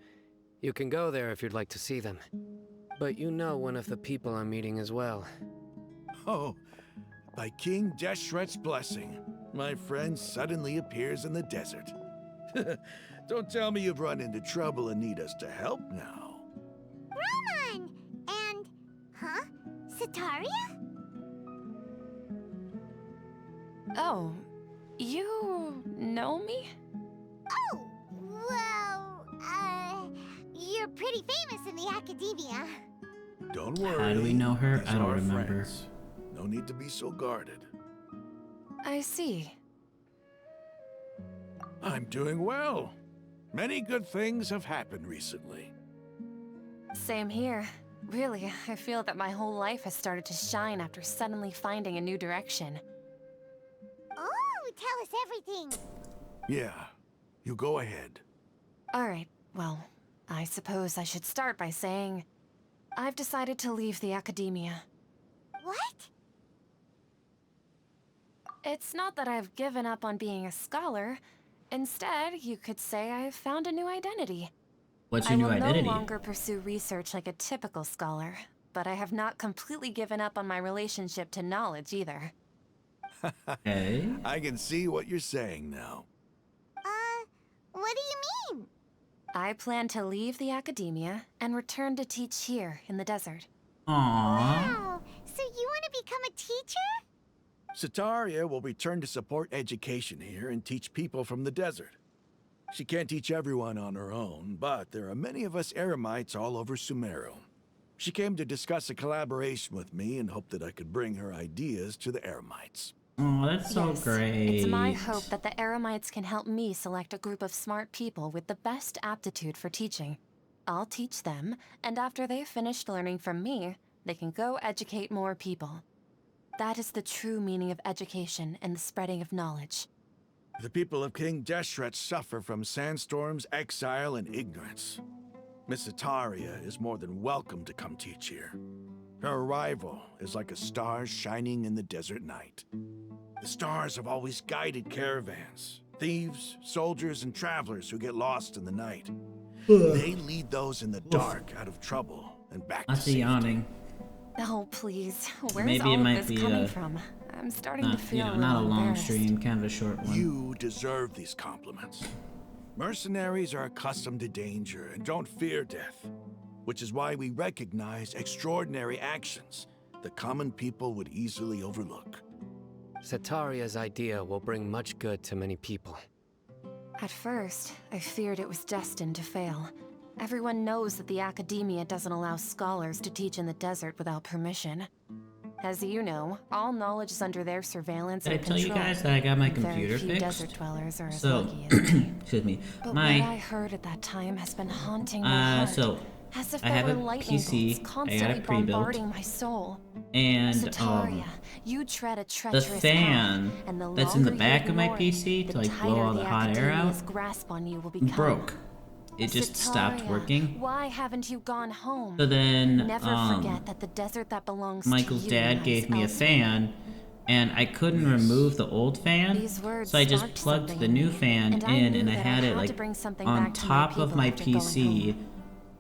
You can go there if you'd like to see them. But you know one of the people I'm meeting as well. Oh, by King Deshret's blessing, my friend suddenly appears in the desert. Don't tell me you've run into trouble and need us to help now. Raman! And, Sataria? Oh, you know me? Oh, well, you're pretty famous in the academia. Don't worry. How do we know her? these I don't are remember. friends. No need to be so guarded. I see. I'm doing well. Many good things have happened recently. Same here. Really, I feel that my whole life has started to shine after suddenly finding a new direction. Oh, tell us everything. Yeah, you go ahead. Alright, well, I suppose I should start by saying I've decided to leave the academia. What? It's not that I've given up on being a scholar. Instead, you could say I've found a new identity. What's your new I identity? will no longer pursue research like a typical scholar, but I have not completely given up on my relationship to knowledge either. Okay. I can see what you're saying now. What do you mean? I plan to leave the academia and return to teach here in the desert. Aww. Wow, so you want to become a teacher? Sataria will return to support education here and teach people from the desert. She can't teach everyone on her own, but there are many of us Eremites all over Sumeru. She came to discuss a collaboration with me and hoped that I could bring her ideas to the Eremites. Oh, that's so Yes, great. it's my hope that the Eremites can help me select a group of smart people with the best aptitude for teaching. I'll teach them, and after they've finished learning from me, they can go educate more people. That is the true meaning of education and the spreading of knowledge. The people of King Deshret suffer from sandstorms, exile, and ignorance. Miss Sataria is more than welcome to come teach here. Her arrival is like a star shining in the desert night. The stars have always guided caravans, thieves, soldiers, and travelers who get lost in the night. They lead those in the dark out of trouble and back to That's a safety. yawning. Oh, please. Where's Maybe it all might of be this coming from? I'm starting to feel not a long embarrassed. stream, kind of a short one. You deserve these compliments. Mercenaries are accustomed to danger and don't fear death, which is why we recognize extraordinary actions that common people would easily overlook. Sataria's idea will bring much good to many people. At first, I feared it was destined to fail. Everyone knows that the academia doesn't allow scholars to teach in the desert without permission. As you know, all knowledge is under their surveillance Did I and tell control. you guys that I got my and computer very few fixed? desert dwellers are as So, lucky as me. excuse me. But what I heard at that time has been haunting my heart. So as if I there have were a lightning PC. bolts I got constantly it pre-built, bombarding my soul. and Sataria, you tread a the treacherous fan path, and the that's in the longer back you of my ignore it, PC to the like blow tighter all the hot air out academia's grasp on you will become. broke. It just stopped Sataria, working. Why haven't you gone home? So then Never forget that the desert that belongs Michael's to you dad lies gave me a elsewhere. fan, and I couldn't remove the old fan, These words so I just sparked plugged something the in new me, fan and I in, knew and I that had I it had like to bring something on back to my top of people my after going PC, home.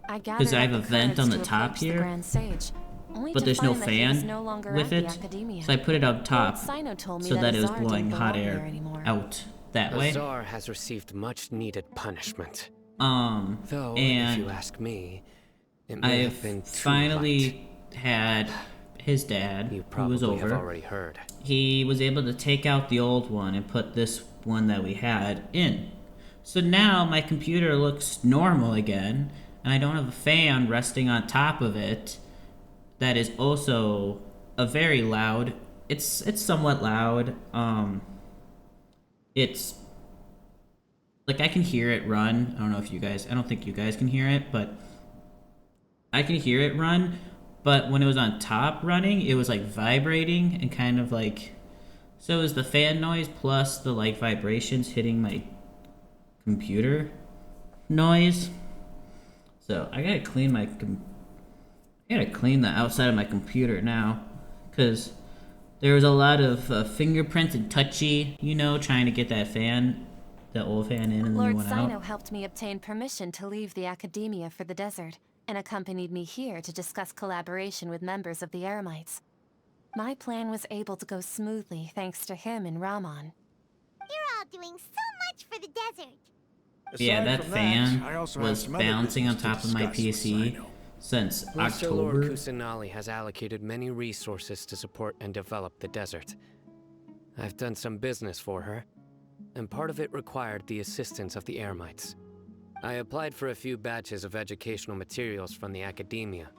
I because I have a gathered up the vent on the courage to top approach the here, Grand Sage, only but to there's no find that he was fan no longer with at it, the academia. so I put it up top Lord Sino told me so that it was Azar blowing didn't hot belong there air anymore. out that way. Azar has received much needed punishment. Though, if And you ask me, it may have been I've too finally had his dad, You who was probably have over. already heard. He was able to take out the old one and put this one that we had in. So now my computer looks normal again, and I don't have a fan resting on top of it that is also a very loud. It's somewhat loud. It's like I can hear it run. I don't know if you guys, I don't think you guys can hear it, but I can hear it run. But when it was on top running, it was like vibrating and kind of like, so it was the fan noise plus the like vibrations hitting my computer noise. So I gotta clean I gotta clean the outside of my computer now, cause there was a lot of fingerprints and touchy, you know, trying to get that fan, the old fan in and then Lord it went Sino out. helped me obtain permission to leave the academia for the desert, and accompanied me here to discuss collaboration with members of the Eremites. My plan was able to go smoothly thanks to him and Rahman. You're all doing so much for the desert. Yeah, Aside that from fan I also have was some other bouncing on business to top of my discuss with PC Sino. since Mr. Lord October. Kusanali has allocated many resources to support and develop the desert. I've done some business for her, and part of it required the assistance of the Eremites. I applied for a few batches of educational materials from the academia,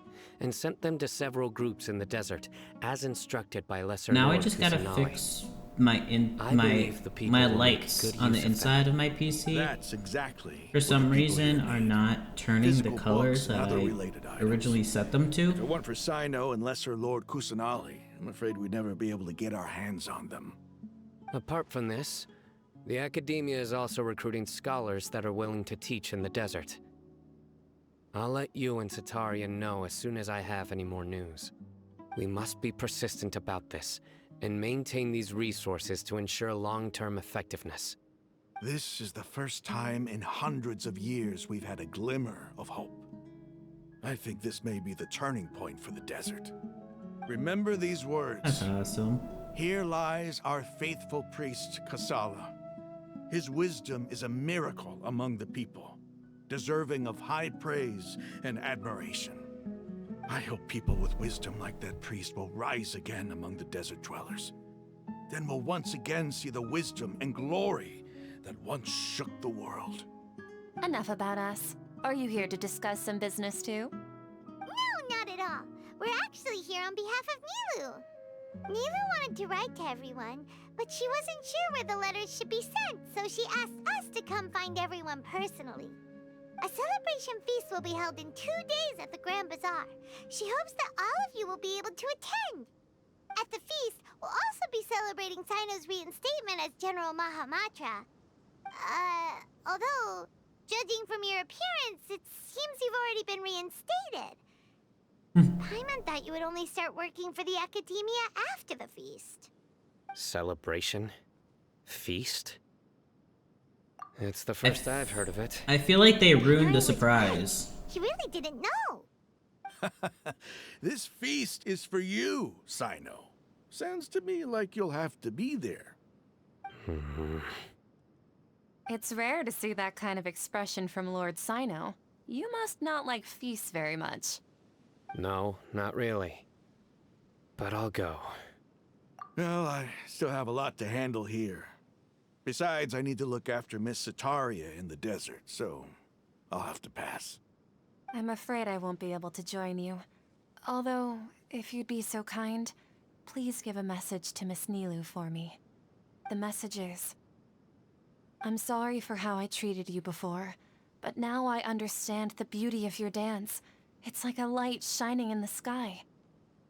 and sent them to several groups in the desert, as instructed by Lesser Now I Lord just gotta Kusanali. fix my believe the people will make lights good on the use of inside of my PC That's exactly. for what some the people reason here are need. not turning the Physical colors books and that other I related items. originally set them If it to. weren't for Sino and Lesser Lord Kusanali, I'm afraid we'd never be able to get our hands on them. Apart from this, the academia is also recruiting scholars that are willing to teach in the desert. I'll let you and Sataria know as soon as I have any more news. We must be persistent about this and maintain these resources to ensure long-term effectiveness. This is the first time in hundreds of years we've had a glimmer of hope. I think this may be the turning point for the desert. Remember these words. That's awesome. Here lies our faithful priest, Kasala. His wisdom is a miracle among the people, deserving of high praise and admiration. I hope people with wisdom like that priest will rise again among the desert dwellers. Then we'll once again see the wisdom and glory that once shook the world. Enough about us. Are you here to discuss some business too? No, not at all. We're actually here on behalf of Nilu. Nilu wanted to write to everyone, but she wasn't sure where the letters should be sent, so she asked us to come find everyone personally. A celebration feast will be held in 2 days at the Grand Bazaar. She hopes that all of you will be able to attend. At the feast, we'll also be celebrating Sino's reinstatement as General Mahamatra. Although, judging from your appearance, it seems you've already been reinstated. Paimon thought you would only start working for the Academia after the feast. Celebration? Feast? It's the first I've heard of it. I feel like they ruined the Paimon was surprise. right. He really didn't know. This feast is for you, Sino. Sounds to me like you'll have to be there. It's rare to see that kind of expression from Lord Sino. You must not like feasts very much. No, not really. But I'll go. Well, I still have a lot to handle here. Besides, I need to look after Miss Sataria in the desert, so I'll have to pass. I'm afraid I won't be able to join you. Although, if you'd be so kind, please give a message to Miss Nilu for me. The message is, I'm sorry for how I treated you before, but now I understand the beauty of your dance. It's like a light shining in the sky.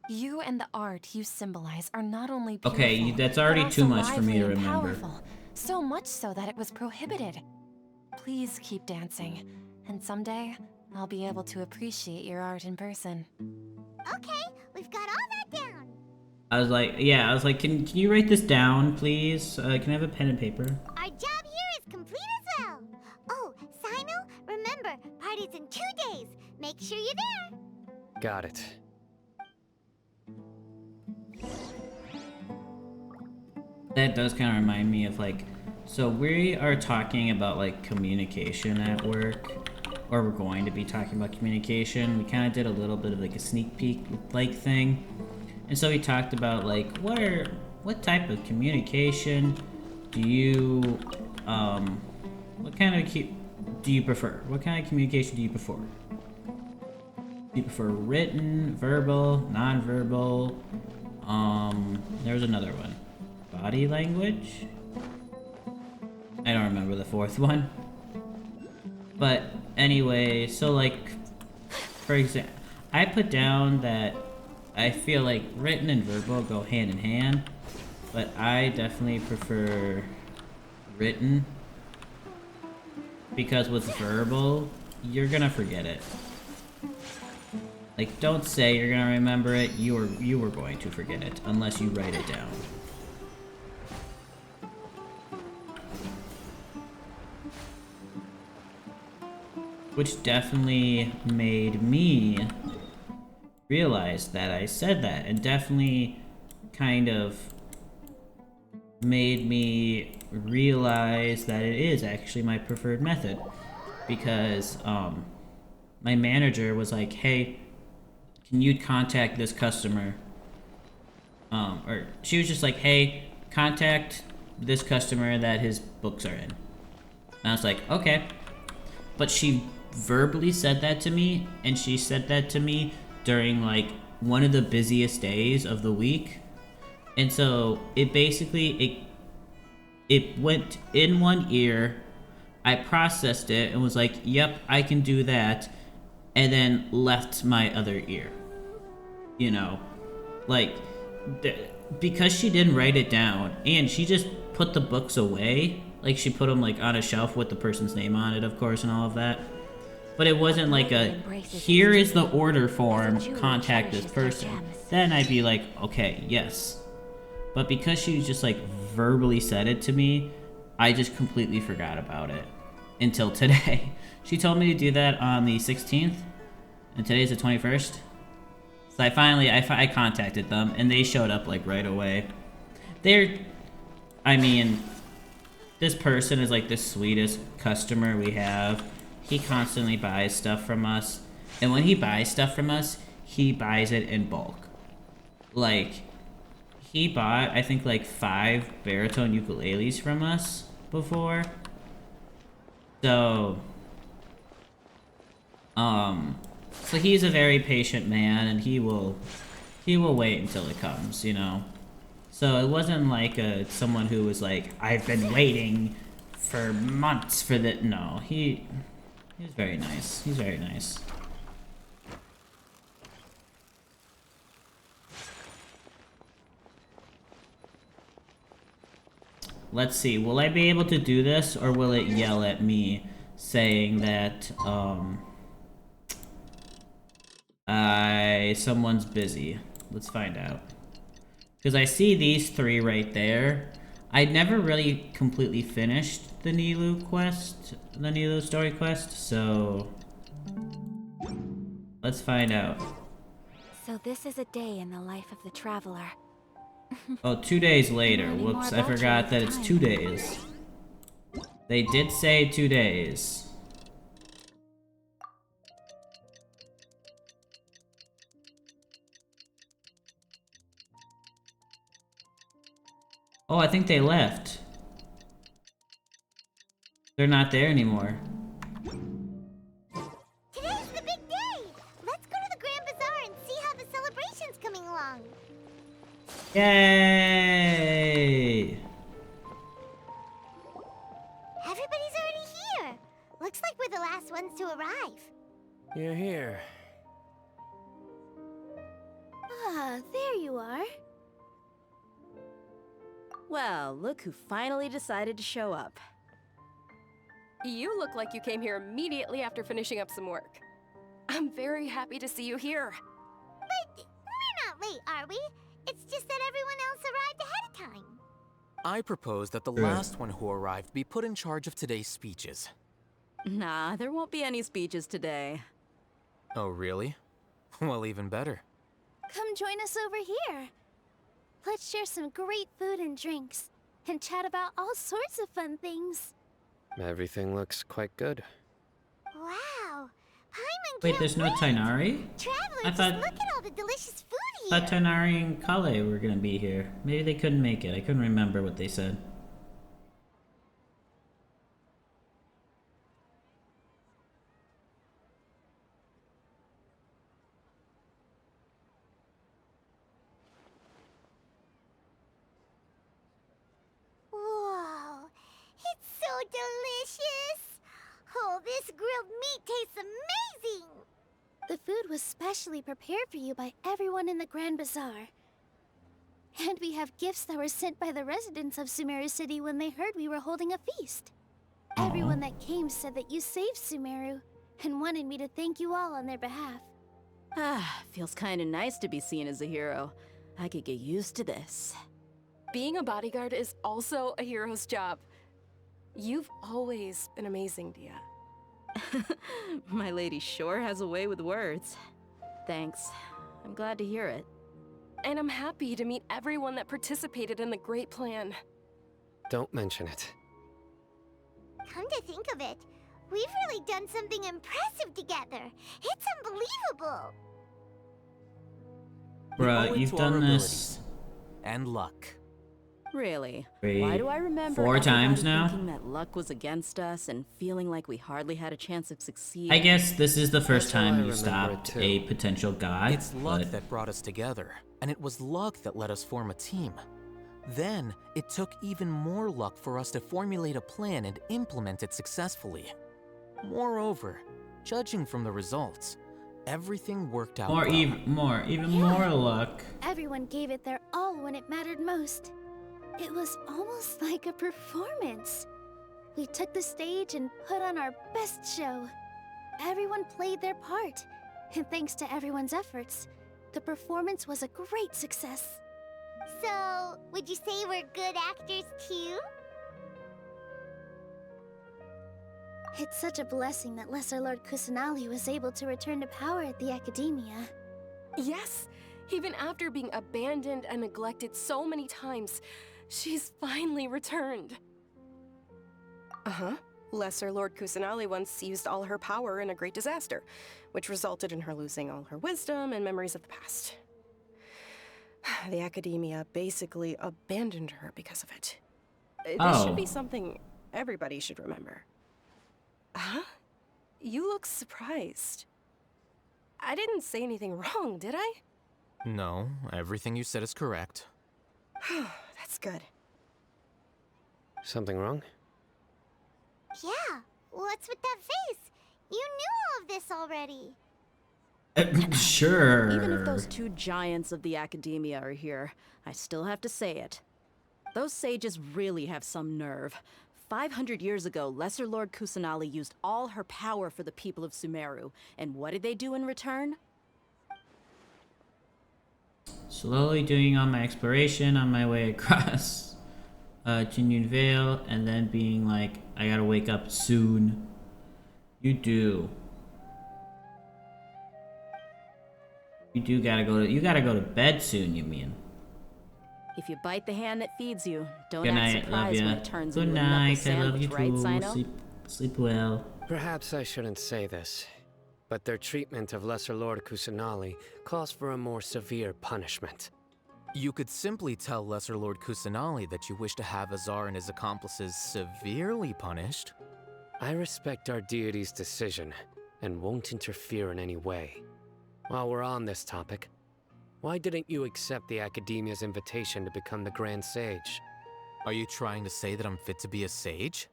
You and the art you symbolize are not only beautiful, Okay, that's already but too also much for me to lively and remember. powerful, so much so that it was prohibited. Please keep dancing, and someday I'll be able to appreciate your art in person. Okay, we've got all that down. I was like, can you write this down, please? Can I have a pen and paper? Our job here is complete as well. Oh, Sino, remember, party's in 2 days. Make sure you're there. Got it. That does kind of remind me of like, so we are talking about like communication at work, or we're going to be talking about communication. We kind of did a little bit of like a sneak peek like thing, and so we talked about like what type of communication do you what kind of do you prefer? What kind of communication do you prefer? Do you prefer written, verbal, non-verbal? There's another one. Body language? I don't remember the fourth one. But anyway, so like, for example, I put down that I feel like written and verbal go hand in hand, but I definitely prefer written, because with verbal, you're gonna forget it. Like, don't say you're gonna remember it, you were going to forget it, unless you write it down. Which definitely made me realize that I said that, and definitely kind of made me realize that it is actually my preferred method, because my manager was like, hey, can you contact this customer, or she was just like, hey, contact this customer that his books are in. And I was like, okay. But she verbally said that to me, and she said that to me during like one of the busiest days of the week, And so it basically it went in one ear. I processed it and was like, yep, I can do that, and then left my other ear. You know, like, because she didn't write it down, and she just put the books away. Like, she put them, like, on a shelf with the person's name on it, of course, and all of that. But it wasn't like a, here is the order form, contact this person. Then I'd be like, okay, yes. But because she just, like, verbally said it to me, I just completely forgot about it until today. She told me to do that on the 16th, and today's the 21st. So I contacted them, and they showed up, like, right away. I mean, this person is, like, the sweetest customer we have. He constantly buys stuff from us, and when he buys stuff from us, he buys it in bulk. Like, he bought, I think, like, 5 baritone ukuleles from us before. So, so he's a very patient man, and he will wait until it comes, you know. So it wasn't like someone who was like, I've been waiting for months for that. No, he's very nice. He's very nice. Let's see, will I be able to do this, or will it yell at me saying that, someone's busy? Let's find out. Because I see these 3 right there. I never really completely finished the IGLOO quest, the IGLOO story quest, so let's find out. So this is a day in the life of the traveler. Oh, 2 days later. Whoops, I forgot that it's 2 days. They did say 2 days. Oh, I think they left. They're not there anymore. Today's the big day! Let's go to the Grand Bazaar and see how the celebration's coming along. Yay! Everybody's already here. Looks like we're the last ones to arrive. You're here. Ah, there you are. Well, look who finally decided to show up. You look like you came here immediately after finishing up some work. I'm very happy to see you here. But we're not late, are we? It's just that everyone else arrived ahead of time. I propose that the last one who arrived be put in charge of today's speeches. Nah, there won't be any speeches today. Oh, really? Well, even better. Come join us over here. Let's share some great food and drinks, and chat about all sorts of fun things. Everything looks quite good. Wow! Paimon Wait, there's no Tainari? Traveler, I thought- just look at all the delicious food I here. thought Tainari and Kale were gonna be here. Maybe they couldn't make it. I couldn't remember what they said. Whoa! It's so delicious! Oh, this grilled meat tastes amazing! The food was specially prepared for you by everyone in the Grand Bazaar. And we have gifts that were sent by the residents of Sumeru City when they heard we were holding a feast. Everyone that came said that you saved Sumeru, and wanted me to thank you all on their behalf. Ah, feels kinda nice to be seen as a hero. I could get used to this. Being a bodyguard is also a hero's job. You've always been amazing, Dia. My lady sure has a way with words. Thanks. I'm glad to hear it. And I'm happy to meet everyone that participated in the great plan. Don't mention it. Come to think of it, we've really done something impressive together. It's unbelievable. We owe Bruh, it you've to our done this. abilities and luck. Really? Wait, Why do I remember 4 times everybody now? thinking that luck was against us and feeling like we hardly had a chance of succeeding? I guess this is the first That's how I time you remember it stopped too. a potential god, It's luck but that brought us together, and it was luck that let us form a team. Then, it took even more luck for us to formulate a plan and implement it successfully. Moreover, judging from the results, everything worked out well. even more luck. Everyone gave it their all when it mattered most. It was almost like a performance. We took the stage and put on our best show. Everyone played their part, and thanks to everyone's efforts, the performance was a great success. So, would you say we're good actors too? It's such a blessing that Lesser Lord Kusanali was able to return to power at the Academia. Yes, even after being abandoned and neglected so many times, she's finally returned. Uh-huh. Lesser Lord Kusanali once used all her power in a great disaster, which resulted in her losing all her wisdom and memories of the past. The Academia basically abandoned her because of it. This should be something everybody should remember. Huh? You look surprised. I didn't say anything wrong, did I? No, everything you said is correct. That's good. Something wrong? Yeah, what's with that face? You knew all of this already. Sure. Even if those 2 giants of the Academia are here, I still have to say it. Those sages really have some nerve. 500 years ago, Lesser Lord Kusanali used all her power for the people of Sumeru, and what did they do in return? Slowly doing all my exploration on my way across Jinyun Vale, and then being like, I gotta wake up soon. You do. You gotta go to bed soon, you mean? If you bite the hand that feeds you, don't Good act night, love surprised when ya. it turns Good into a knuckle night, I love you sandwich, right, too. Sino? Sleep well. Perhaps I shouldn't say this, but their treatment of Lesser Lord Kusanali calls for a more severe punishment. You could simply tell Lesser Lord Kusanali that you wish to have Azar and his accomplices severely punished. I respect our deity's decision, and won't interfere in any way. While we're on this topic, why didn't you accept the Academia's invitation to become the Grand Sage? Are you trying to say that I'm fit to be a sage?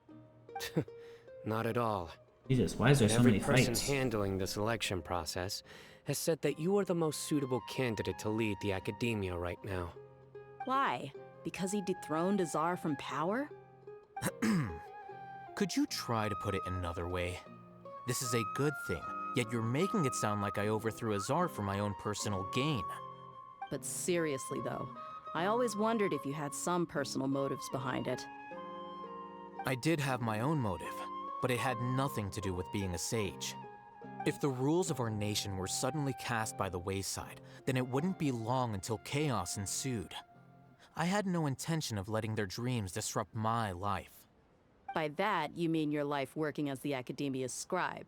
Not at all. Jesus, why is there so many Every person fights? handling the selection process has said that you are the most suitable candidate to lead the Academia right now. Why? Because he dethroned Azar from power? Could you try to put it another way? This is a good thing, yet you're making it sound like I overthrew Azar for my own personal gain. But seriously though, I always wondered if you had some personal motives behind it. I did have my own motive, but it had nothing to do with being a sage. If the rules of our nation were suddenly cast by the wayside, then it wouldn't be long until chaos ensued. I had no intention of letting their dreams disrupt my life. By that, you mean your life working as the Academia's scribe.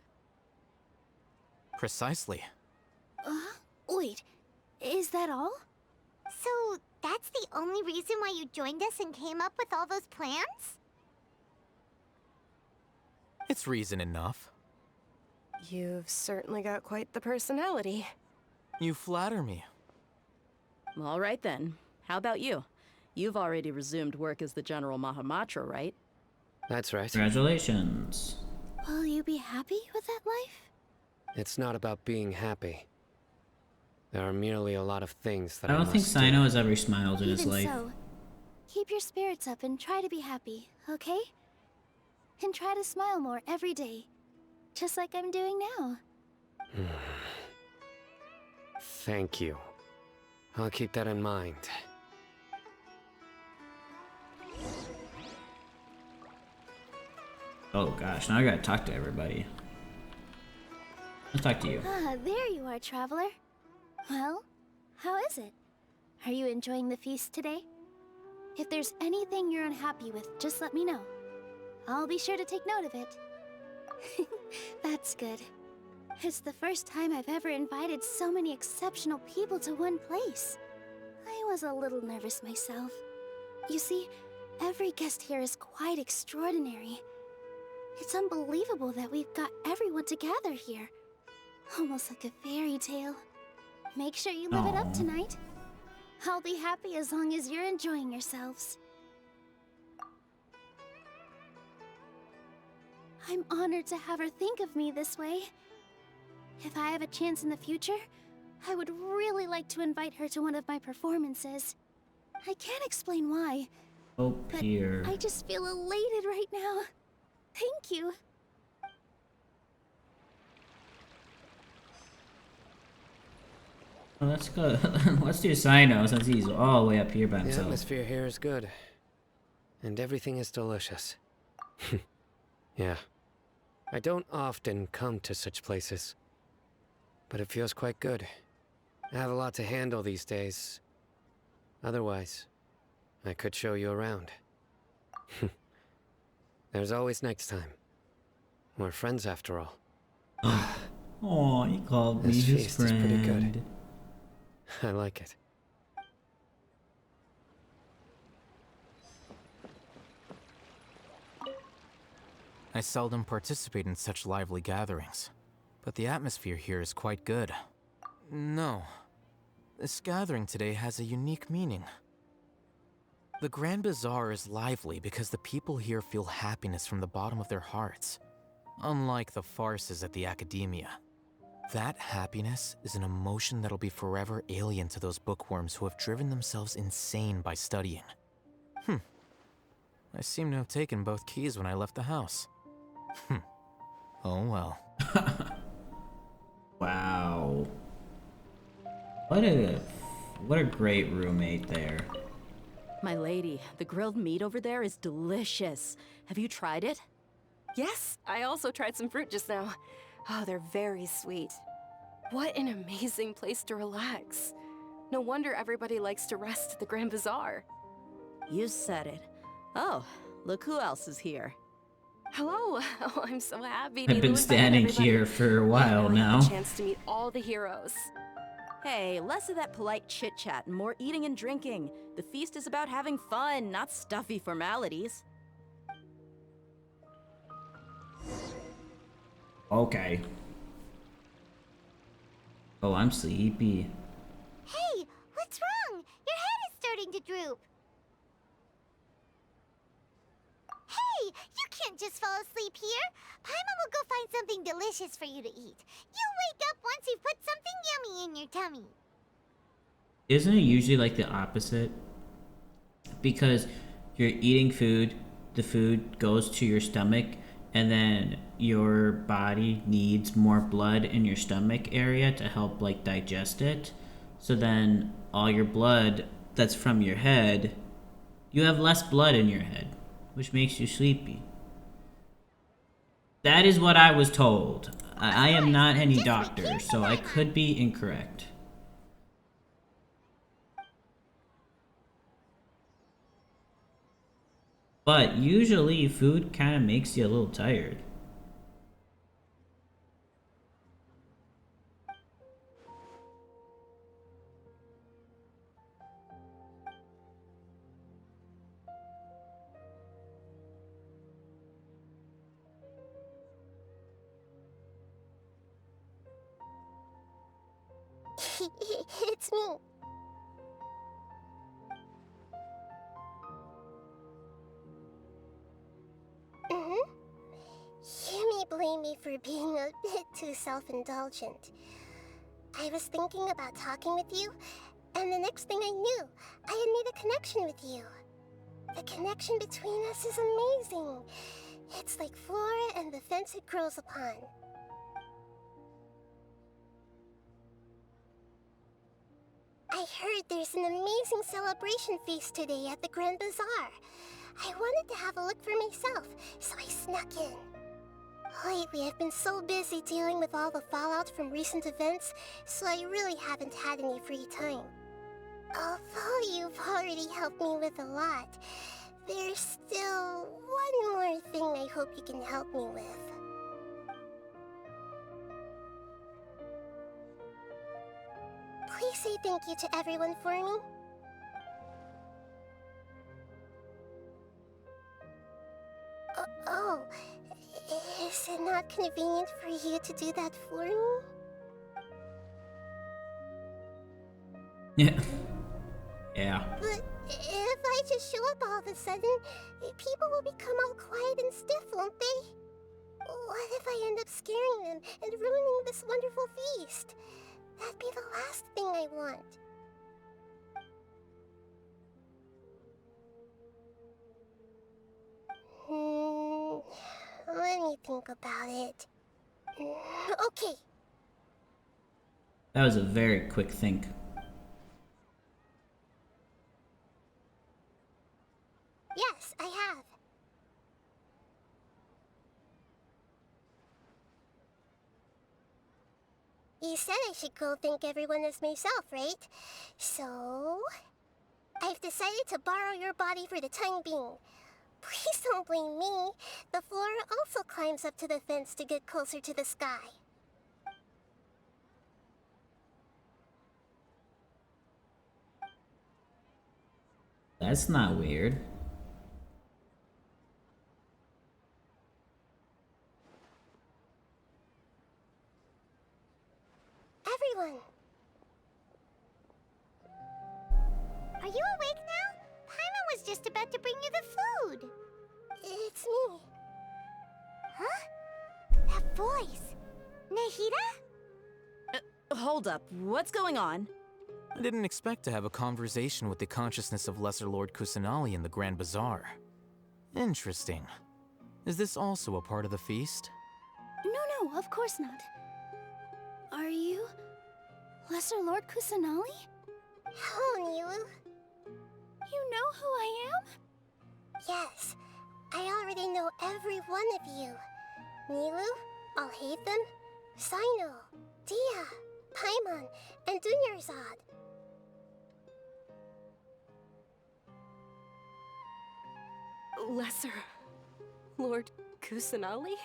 Precisely. Wait, is that all? So, that's the only reason why you joined us and came up with all those plans? It's reason enough. You've certainly got quite the personality. You flatter me. All right then. How about you? You've already resumed work as the General Mahamatra, right? That's right. Congratulations. Will you be happy with that life? It's not about being happy. There are merely a lot of things that I don't think must do. Sino has ever smiled in his Even life. so, keep your spirits up and try to be happy, okay? And try to smile more every day. Just like I'm doing now. Thank you. I'll keep that in mind. Oh gosh, now I gotta talk to everybody. Let's talk to you. Ah, there you are, traveler. Well, how is it? Are you enjoying the feast today? If there's anything you're unhappy with, just let me know. I'll be sure to take note of it. That's good. It's the first time I've ever invited so many exceptional people to one place. I was a little nervous myself. You see, every guest here is quite extraordinary. It's unbelievable that we've got everyone together here. Almost like a fairy tale. Make sure you live it up tonight. I'll be happy as long as you're enjoying yourselves. I'm honored to have her think of me this way. If I have a chance in the future, I would really like to invite her to one of my performances. I can't explain why, but I just feel elated right now. Thank you. Well, let's go. Let's do Sino since he's all the way up here by The himself. atmosphere here is good. And everything is delicious. Yeah. I don't often come to such places. But it feels quite good. I have a lot to handle these days. Otherwise, I could show you around. There's always next time. We're friends after all. Oh, he called me This his feast is pretty good. friend. I like it. I seldom participate in such lively gatherings, but the atmosphere here is quite good. No, this gathering today has a unique meaning. The Grand Bazaar is lively because the people here feel happiness from the bottom of their hearts, unlike the farces at the Academia. That happiness is an emotion that'll be forever alien to those bookworms who have driven themselves insane by studying. I seem to have taken both keys when I left the house. Oh well. Wow. What a great roommate there. My lady, the grilled meat over there is delicious. Have you tried it? Yes, I also tried some fruit just now. Oh, they're very sweet. What an amazing place to relax. No wonder everybody likes to rest at the Grand Bazaar. You said it. Oh, look who else is here. Hello. Oh, I'm so happy to I've been standing here for a while now. A chance to meet all the heroes. Hey, less of that polite chit-chat and more eating and drinking. The feast is about having fun, not stuffy formalities. Okay. Oh, I'm sleepy. Hey, what's wrong? Your head is starting to droop. Hey, you can't just fall asleep here. Paimon will go find something delicious for you to eat. You'll wake up once you've put something yummy in your tummy. Isn't it usually like the opposite? Because you're eating food, the food goes to your stomach, and then your body needs more blood in your stomach area to help like digest it. So then all your blood that's from your head, you have less blood in your head, which makes you sleepy. That is what I was told. I am not any doctor, so I could be incorrect. But usually food kind of makes you a little tired. It's me. You may blame me for being a bit too self-indulgent. I was thinking about talking with you, and the next thing I knew, I had made a connection with you. The connection between us is amazing. It's like flora and the fence it grows upon. I heard there's an amazing celebration feast today at the Grand Bazaar. I wanted to have a look for myself, so I snuck in. Lately, I've been so busy dealing with all the fallout from recent events, so I really haven't had any free time. Although you've already helped me with a lot, there's still one more thing I hope you can help me with. Please say thank you to everyone for me. Oh, is it not convenient for you to do that for me? Yeah. Yeah. But if I just show up all of a sudden, people will become all quiet and stiff, won't they? What if I end up scaring them and ruining this wonderful feast? That'd be the last thing I want. Let me think about it. Okay. That was a very quick think. Yes, I have. You said I should go thank everyone as myself, right? So, I've decided to borrow your body for the time being. Please don't blame me. The flora also climbs up to the fence to get closer to the sky. That's not weird. Everyone! Are you awake now? Paimon was just about to bring you the food. It's me. Huh? That voice. Nahida? Hold up, what's going on? I didn't expect to have a conversation with the consciousness of Lesser Lord Kusanali in the Grand Bazaar. Interesting. Is this also a part of the feast? No, of course not. Are you Lesser Lord Kusanali? Hello, Nilu. You know who I am? Yes, I already know every one of you. Nilu, Alhaitham, Sino, Dia, Paimon, and Dunyarzad. Lesser Lord Kusanali?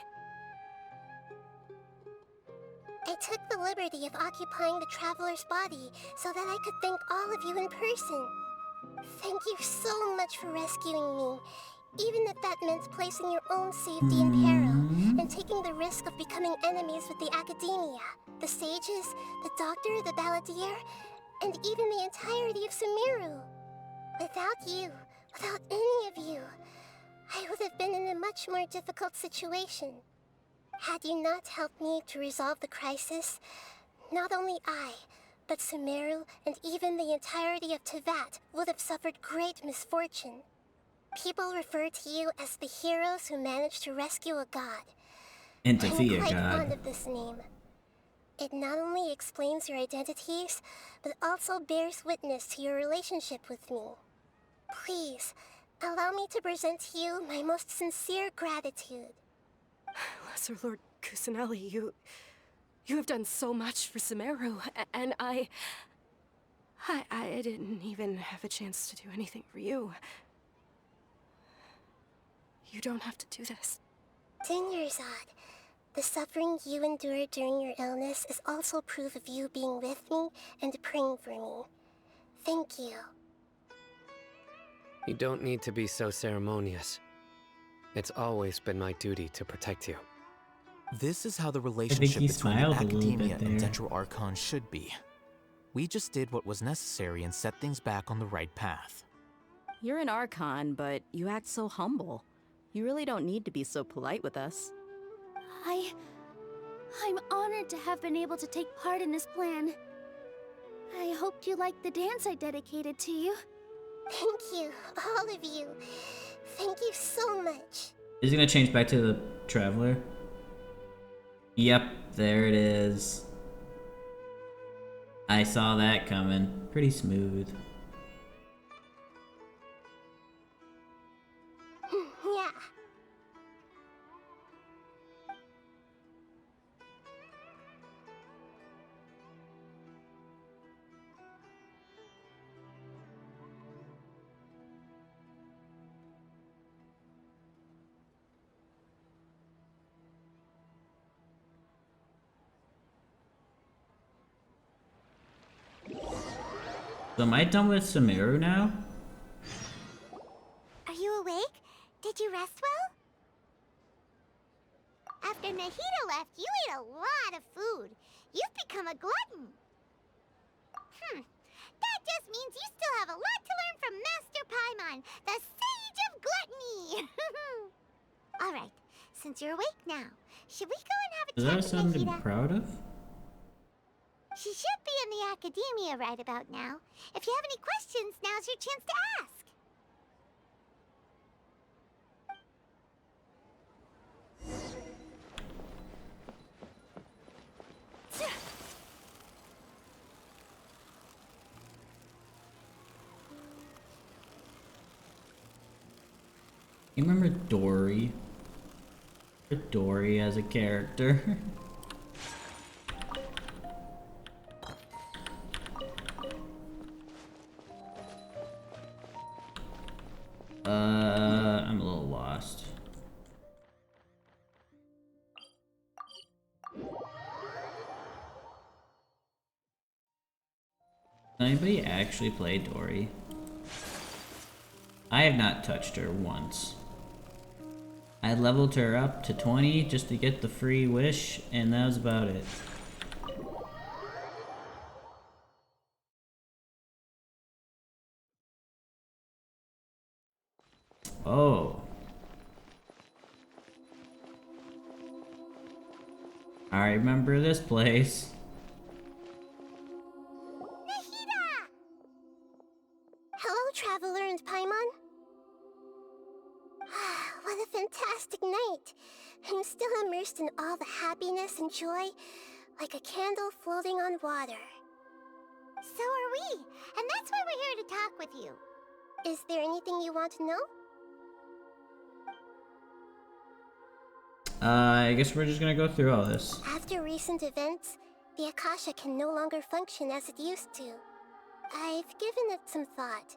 I took the liberty of occupying the Traveler's body so that I could thank all of you in person. Thank you so much for rescuing me, even if that meant placing your own safety in peril and taking the risk of becoming enemies with the Academia, the sages, the Doctor, the Balladeer, and even the entirety of Sumeru. Without you, without any of you, I would have been in a much more difficult situation. Had you not helped me to resolve the crisis, not only I, but Sumeru and even the entirety of Teyvat would have suffered great misfortune. People refer to you as the heroes who managed to rescue a god. And to I'm be a quite god. fond of this name. It not only explains your identities, but also bears witness to your relationship with me. Please, allow me to present to you my most sincere gratitude. Lesser Lord Kusanali, you have done so much for Sumeru, and I didn't even have a chance to do anything for you. You don't have to do this. Dunyarzad, the suffering you endured during your illness is also proof of you being with me and praying for me. Thank you. You don't need to be so ceremonious. It's always been my duty to protect you. This is how the relationship he between the smiled a little Academia bit and there. Dendro Archon should be. We just did what was necessary and set things back on the right path. You're an Archon, but you act so humble. You really don't need to be so polite with us. I'm honored to have been able to take part in this plan. I hoped you liked the dance I dedicated to you. Thank you, all of you. Thank you so much. Is it gonna change back to the Traveler? Yep, there it is. I saw that coming. Pretty smooth. Yeah. So am I done with Sumeru now? Are you awake? Did you rest well? After Nahida left, you ate a lot of food. You've become a glutton. That just means you still have a lot to learn from Master Paimon, the Sage of Gluttony. Alright, since you're awake now, should we go and have a Is chat that with something to be Nahida? proud of? She should be in the academia right about now. If you have any questions, now's your chance to ask. You remember Dory? Dory as a character. I'm a little lost. Does anybody actually play Dory? I have not touched her once. I leveled her up to 20 just to get the free wish, and that was about it. Oh. I remember this place. Nahida! Hello, Traveler and Paimon. What a fantastic night. I'm still immersed in all the happiness and joy, like a candle floating on water. So are we, and that's why we're here to talk with you. Is there anything you want to know? I guess we're just gonna go through all this. After recent events, the Akasha can no longer function as it used to. I've given it some thought,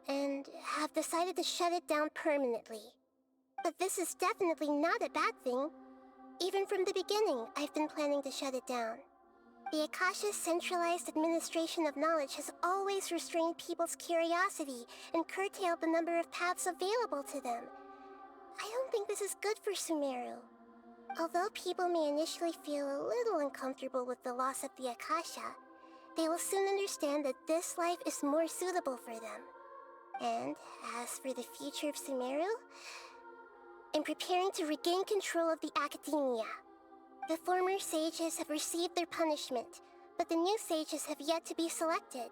and have decided to shut it down permanently. But this is definitely not a bad thing. Even from the beginning, I've been planning to shut it down. The Akasha's centralized administration of knowledge has always restrained people's curiosity and curtailed the number of paths available to them. I don't think this is good for Sumeru. Although people may initially feel a little uncomfortable with the loss of the Akasha, they will soon understand that this life is more suitable for them. And as for the future of Sumeru, I'm preparing to regain control of the academia. The former sages have received their punishment, but the new sages have yet to be selected.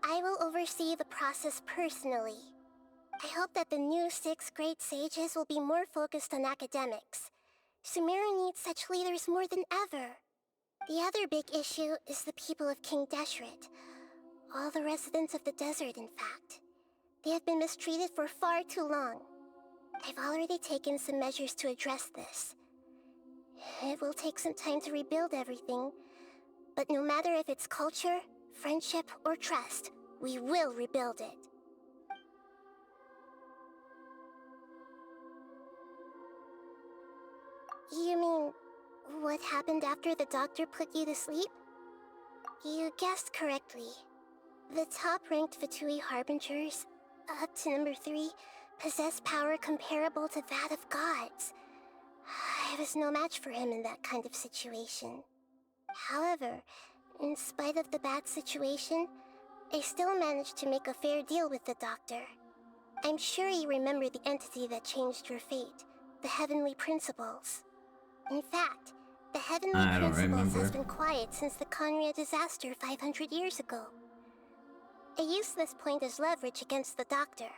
I will oversee the process personally. I hope that the new 6 great sages will be more focused on academics. Sumeru needs such leaders more than ever. The other big issue is the people of King Deshret. All the residents of the desert, in fact. They have been mistreated for far too long. I've already taken some measures to address this. It will take some time to rebuild everything, but no matter if it's culture, friendship, or trust, we will rebuild it. You mean, what happened after the doctor put you to sleep? You guessed correctly. The top-ranked Vtuber Harbingers, up to number 3, possess power comparable to that of gods. I was no match for him in that kind of situation. However, in spite of the bad situation, I still managed to make a fair deal with the doctor. I'm sure you remember the entity that changed your fate, the Heavenly Principles. In fact, the Heavenly Principles has been quiet since the Conria disaster 500 years ago. I used this point as leverage against the doctor.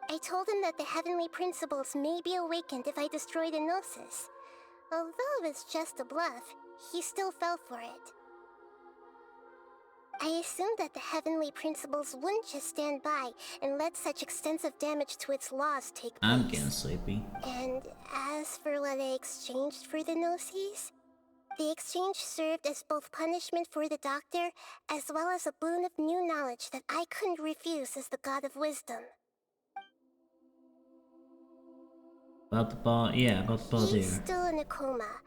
I told him that the Heavenly Principles may be awakened if I destroyed Enosis. Although it's just a bluff, he still fell for it. I assumed that the Heavenly Principles wouldn't just stand by and let such extensive damage to its laws take place. I'm getting sleepy. And as for what I exchanged for the Gnosis, the exchange served as both punishment for the doctor, as well as a boon of new knowledge that I couldn't refuse as the God of Wisdom. About the ball, yeah, about the ball deer. He's still in a coma.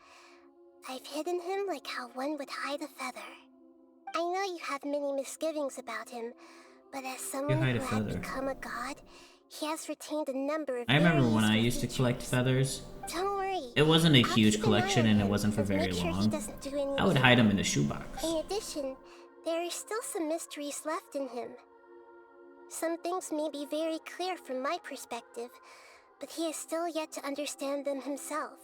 I've hidden him like how one would hide a feather. I know you have many misgivings about him, but as someone who had become a god, he has retained a number of I remember when I used to collect feathers. Don't worry, it wasn't a I'll huge keep an eye collection on and it him wasn't for and very make sure he long. doesn't do any I would evil. hide him in a shoebox. In addition, there are still some mysteries left in him. Some things may be very clear from my perspective, but he is still yet to understand them himself.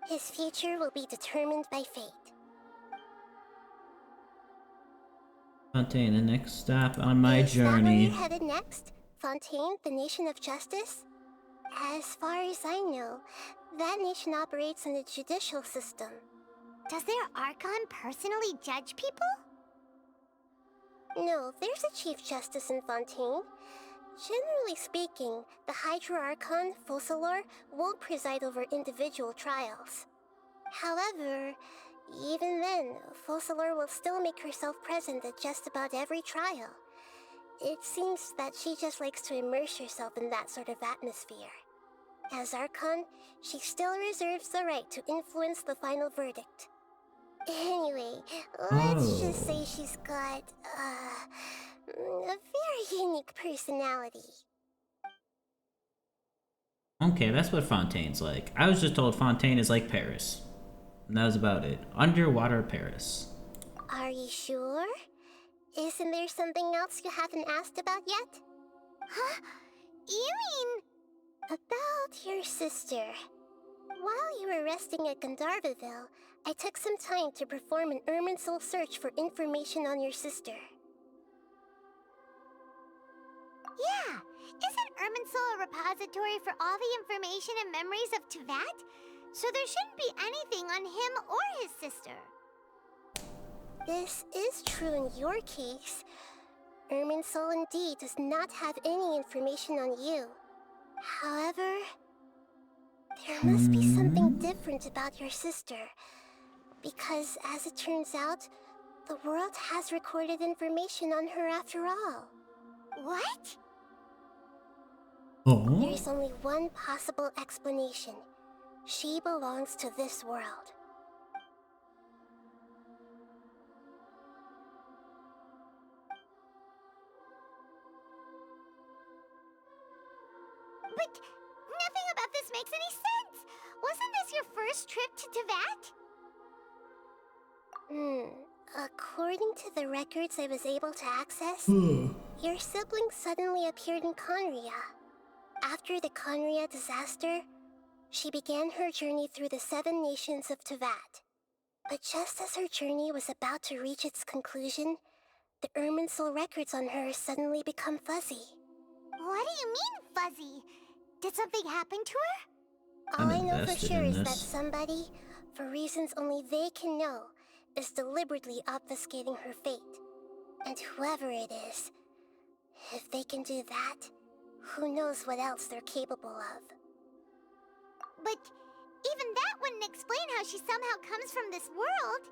His future will be determined by fate. Fontaine, the next stop on my Is that where journey. you're headed next? Fontaine, the nation of justice? As far as I know, that nation operates in a judicial system. Does their Archon personally judge people? No, there's a Chief Justice in Fontaine. Generally speaking, the Hydra Archon, Focalor, won't preside over individual trials. However, even then, Focalor will still make herself present at just about every trial. It seems that she just likes to immerse herself in that sort of atmosphere. As Archon, she still reserves the right to influence the final verdict. Anyway, let's just say she's got, a very unique personality. Okay, that's what Fontaine's like. I was just told Fontaine is like Paris. And that was about it. Underwater Paris. Are you sure? Isn't there something else you haven't asked about yet? Huh? You mean... About your sister. While you were resting at Gandharvaville, I took some time to perform an Irminsul search for information on your sister. Yeah! Isn't Irminsul a repository for all the information and memories of Teyvat? So there shouldn't be anything on him or his sister. This is true in your case. Irminsul indeed does not have any information on you. However, there must be something different about your sister. Because, as it turns out, the world has recorded information on her after all. What? Oh? There's only one possible explanation. She belongs to this world. But nothing about this makes any sense! Wasn't this your first trip to Teyvat? According to the records I was able to access, your sibling suddenly appeared in Conria. After the Conria disaster, she began her journey through the 7 nations of Teyvat. But just as her journey was about to reach its conclusion, the Irminsul records on her suddenly become fuzzy. What do you mean, fuzzy? Did something happen to her? All I know for sure is that somebody, for reasons only they can know, is deliberately obfuscating her fate. And whoever it is, if they can do that, who knows what else they're capable of. But even that wouldn't explain how she somehow comes from this world.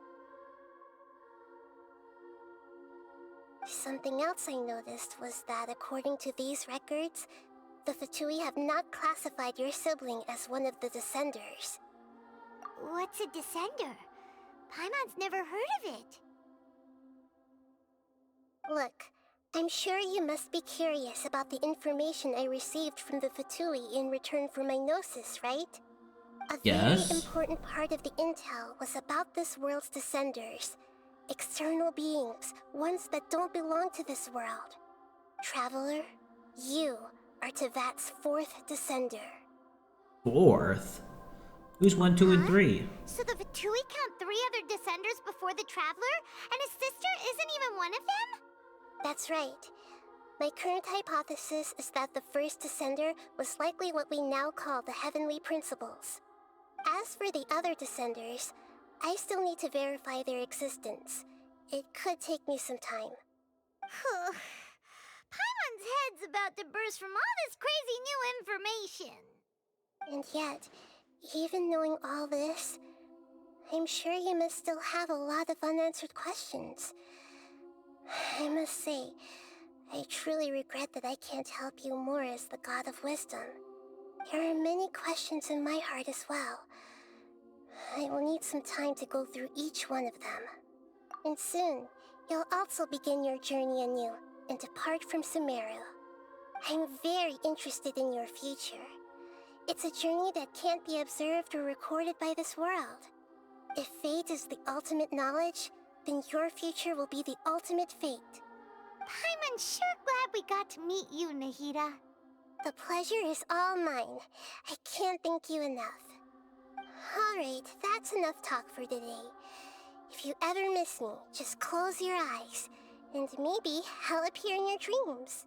Something else I noticed was that according to these records, the Fatui have not classified your sibling as one of the Descenders. What's a Descender? Paimon's never heard of it. Look, I'm sure you must be curious about the information I received from the Fatui in return for my gnosis, right? A very important part of the intel was about this world's Descenders. External beings, ones that don't belong to this world. Traveler, you are Teyvat's 4th Descender. 4th? Who's 1, 2, and 3? So the Fatui count 3 other Descenders before the Traveler, and his sister isn't even one of them? That's right. My current hypothesis is that the first Descender was likely what we now call the Heavenly Principles. As for the other Descenders, I still need to verify their existence. It could take me some time. Paimon's head's about to burst from all this crazy new information. And yet, even knowing all this, I'm sure you must still have a lot of unanswered questions. I must say, I truly regret that I can't help you more as the God of Wisdom. There are many questions in my heart as well. I will need some time to go through each one of them. And soon, you'll also begin your journey anew and depart from Sumeru. I'm very interested in your future. It's a journey that can't be observed or recorded by this world. If fate is the ultimate knowledge, then your future will be the ultimate fate. I'm sure glad we got to meet you, Nahida. The pleasure is all mine. I can't thank you enough. Alright, that's enough talk for today. If you ever miss me, just close your eyes, and maybe I'll appear in your dreams.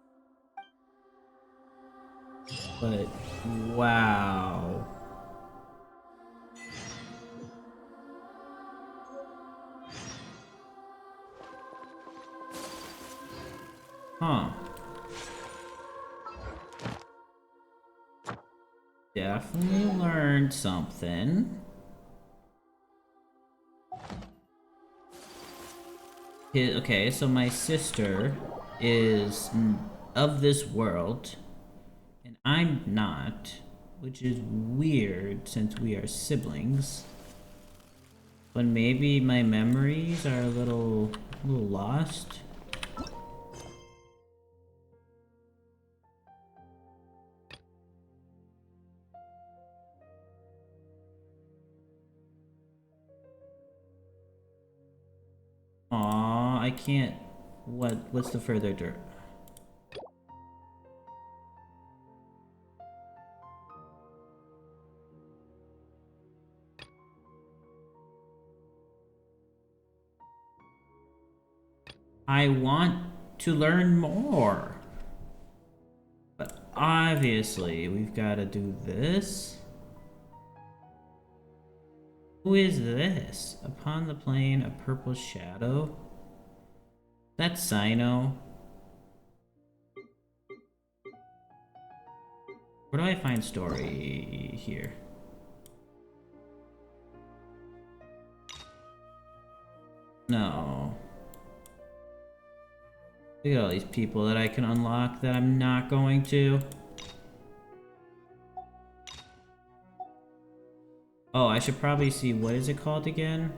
But, wow. Huh. Definitely learned something. Okay, so my sister is of this world, and I'm not, which is weird since we are siblings. But maybe my memories are a little lost. Aw, I can't. What's the further dirt? I want to learn more. But obviously, we've got to do this. Who is this? Upon the plain, a purple shadow? That's Sino. Where do I find story here? No. Look at all these people that I can unlock that I'm not going to. Oh, I should probably see, what is it called again?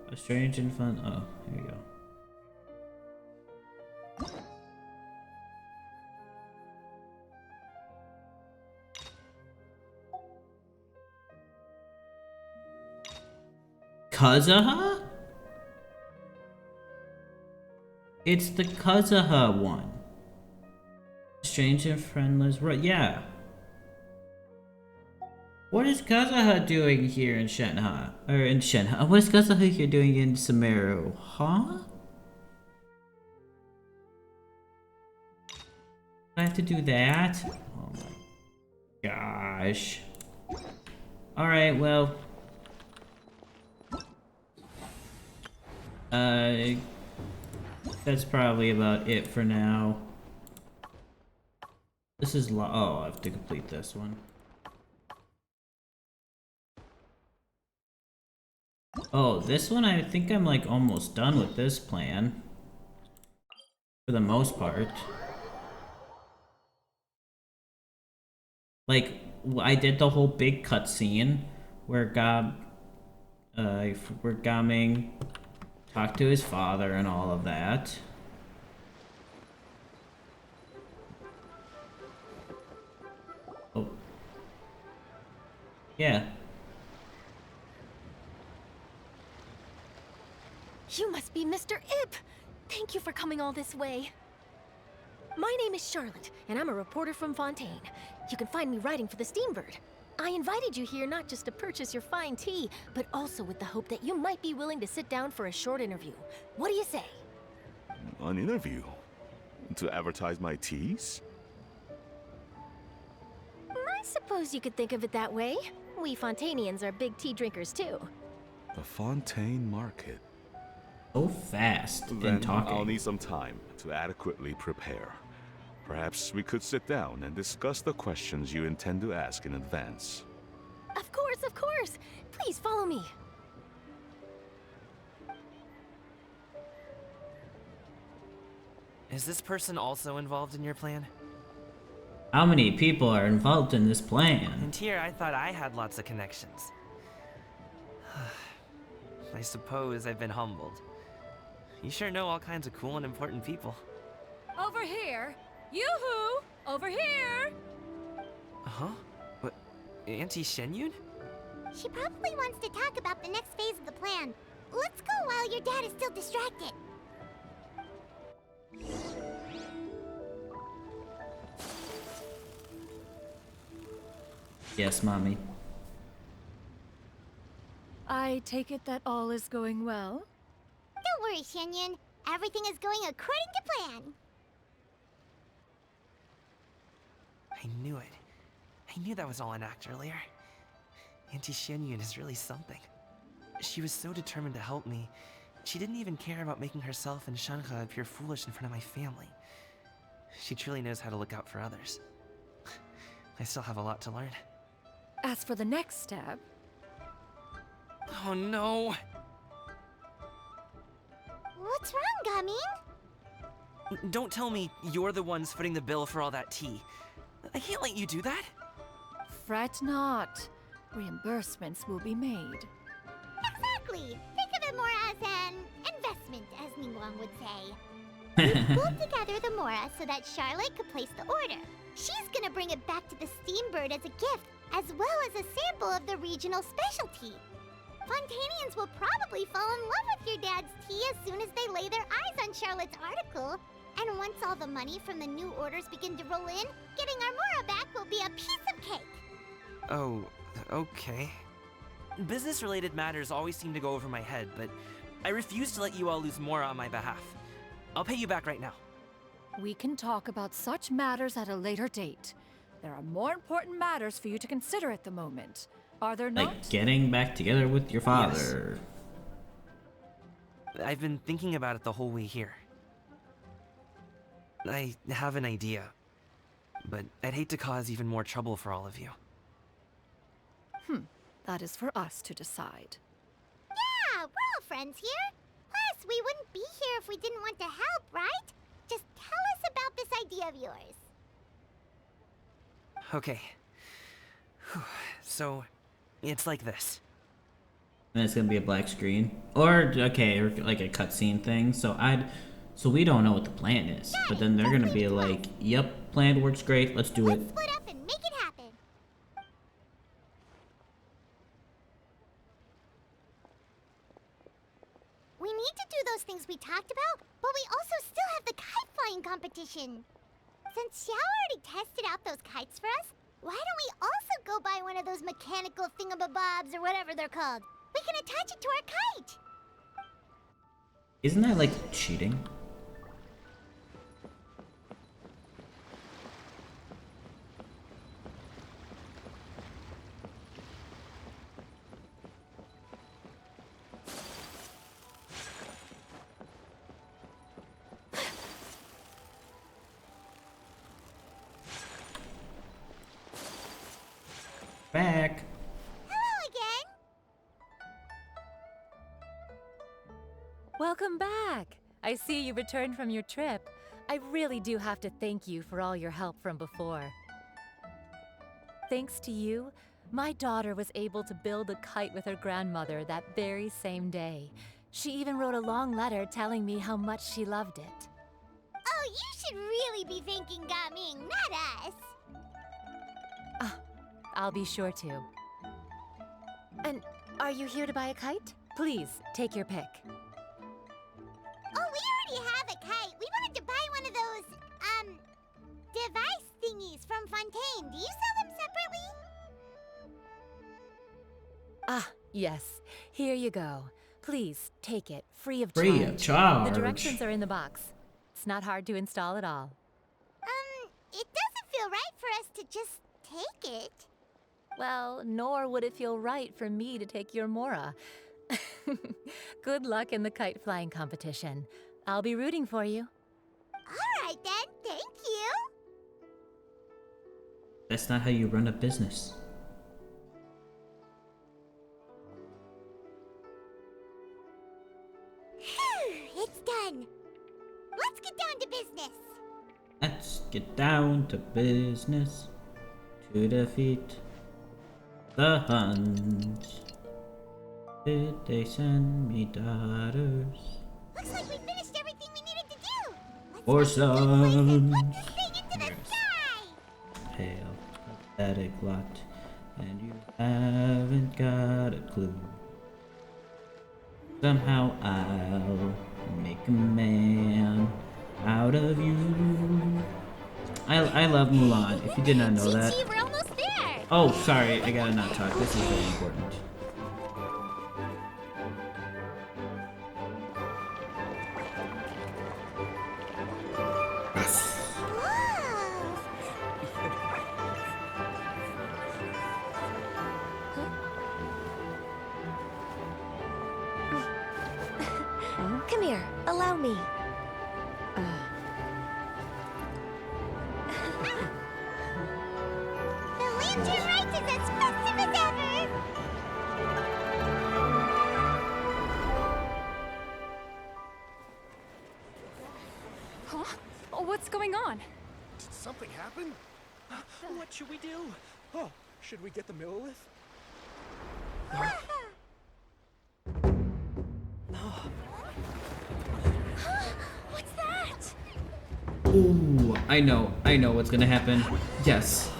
A strange and fun. Oh, here you go. Kazuha? It's the Kazuha one. Strange and friendless. Right, yeah. What is Kazuha doing here in Shenhe? Or in Shenhe? What is Kazuha here doing in Sumeru? Huh? I have to do that? Oh my gosh. Alright, well. That's probably about it for now. This is oh, I have to complete this one. Oh, this one I think I'm like almost done with this plan. For the most part. Like, I did the whole big cutscene where where Gaming talked to his father and all of that. Oh. Yeah. You must be Mr. Ip! Thank you for coming all this way. My name is Charlotte, and I'm a reporter from Fontaine. You can find me writing for the Steambird. I invited you here not just to purchase your fine tea, but also with the hope that you might be willing to sit down for a short interview. What do you say? An interview? To advertise my teas? I suppose you could think of it that way. We Fontainians are big tea drinkers too. The Fontaine Market. So fast Then in talking. I'll need some time to adequately prepare. Perhaps we could sit down and discuss the questions you intend to ask in advance. Of course, of course! Please follow me. Is this person also involved in your plan? How many people are involved in this plan? And here I thought I had lots of connections. I suppose I've been humbled. You sure know all kinds of cool and important people. Over here! Yoo-hoo! Over here! Huh? What? Auntie Shenyun? She probably wants to talk about the next phase of the plan. Let's go while your dad is still distracted. Yes, mommy. I take it that all is going well? Don't worry, Shenyun. Everything is going according to plan. I knew it. I knew that was all an act earlier. Auntie Shenyun is really something. She was so determined to help me. She didn't even care about making herself and Shanha appear foolish in front of my family. She truly knows how to look out for others. I still have a lot to learn. As for the next step... Oh no! What's wrong, Gaming? Don't tell me you're the ones footing the bill for all that tea. I can't let you do that. Fret not. Reimbursements will be made. Exactly! Think of it more as an investment, as Ningguang would say. We pulled together the Mora so that Charlotte could place the order. She's gonna bring it back to the Steambird as a gift, as well as a sample of the regional specialty. Fontanians will probably fall in love with your dad's tea as soon as they lay their eyes on Charlotte's article. And once all the money from the new orders begin to roll in, getting our Mora back will be a piece of cake. Oh, okay. Business-related matters always seem to go over my head, but I refuse to let you all lose Mora on my behalf. I'll pay you back right now. We can talk about such matters at a later date. There are more important matters for you to consider at the moment. Are there not? Like getting back together with your father. Yes. I've been thinking about it the whole way here. I have an idea, but I'd hate to cause even more trouble for all of you. That is for us to decide. Yeah, we're all friends here. Plus, we wouldn't be here if we didn't want to help, right? Just tell us about this idea of yours. Okay. So, it's like this. And it's gonna be a black screen, or okay, or like a cutscene thing. So we don't know what the plan is, but then they're gonna be like, "Yep, plan works great. Let's do it." Let's split up and make it happen. We need to do those things we talked about, but we also still have the kite flying competition. Since Xiao already tested out those kites for us, why don't we also go buy one of those mechanical thingamabobs or whatever they're called? We can attach it to our kite. Isn't that like cheating? Back. Hello again. Welcome back. I see you returned from your trip. I really do have to thank you for all your help from before. Thanks to you, my daughter was able to build a kite with her grandmother that very same day. She even wrote a long letter telling me how much she loved it. Oh, you should really be thanking Gaming, not us. I'll be sure to. And are you here to buy a kite? Please, take your pick. Oh, we already have a kite. We wanted to buy one of those, device thingies from Fontaine. Do you sell them separately? Ah, yes. Here you go. Please, take it, free of charge. Free of charge. The directions are in the box. It's not hard to install at all. It doesn't feel right for us to just take it. Well, nor would it feel right for me to take your Mora. Good luck in the kite flying competition. I'll be rooting for you. All right then, thank you. That's not how you run a business. It's done. Let's get down to business. Let's get down to business to defeat the Huns. Did they send me daughters? Looks like we finished everything we needed to do. Or sons? Put this thing into the sky. Pale, pathetic lot. and you haven't got a clue. Somehow I'll make a man out of you. I love Mulan, if you did not know that. We're almost there. Oh, sorry, I gotta not talk. This is very important. Come here, allow me. The lantern rite is as festive as ever. Huh? Oh, what's going on? Did something happen? What should we do? Oh, should we get the Millilith? What's that? Ooh, I know what's gonna happen. Yes.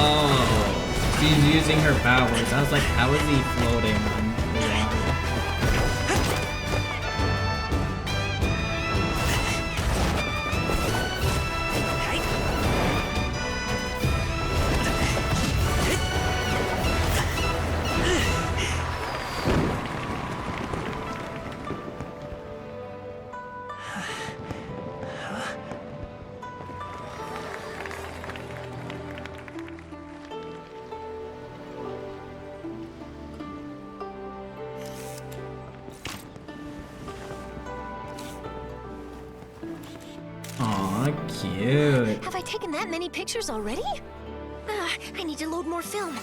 Oh, she's using her powers. I was like, how is he floating on the water? Aw, cute. Have I taken that many pictures already? I need to load more film.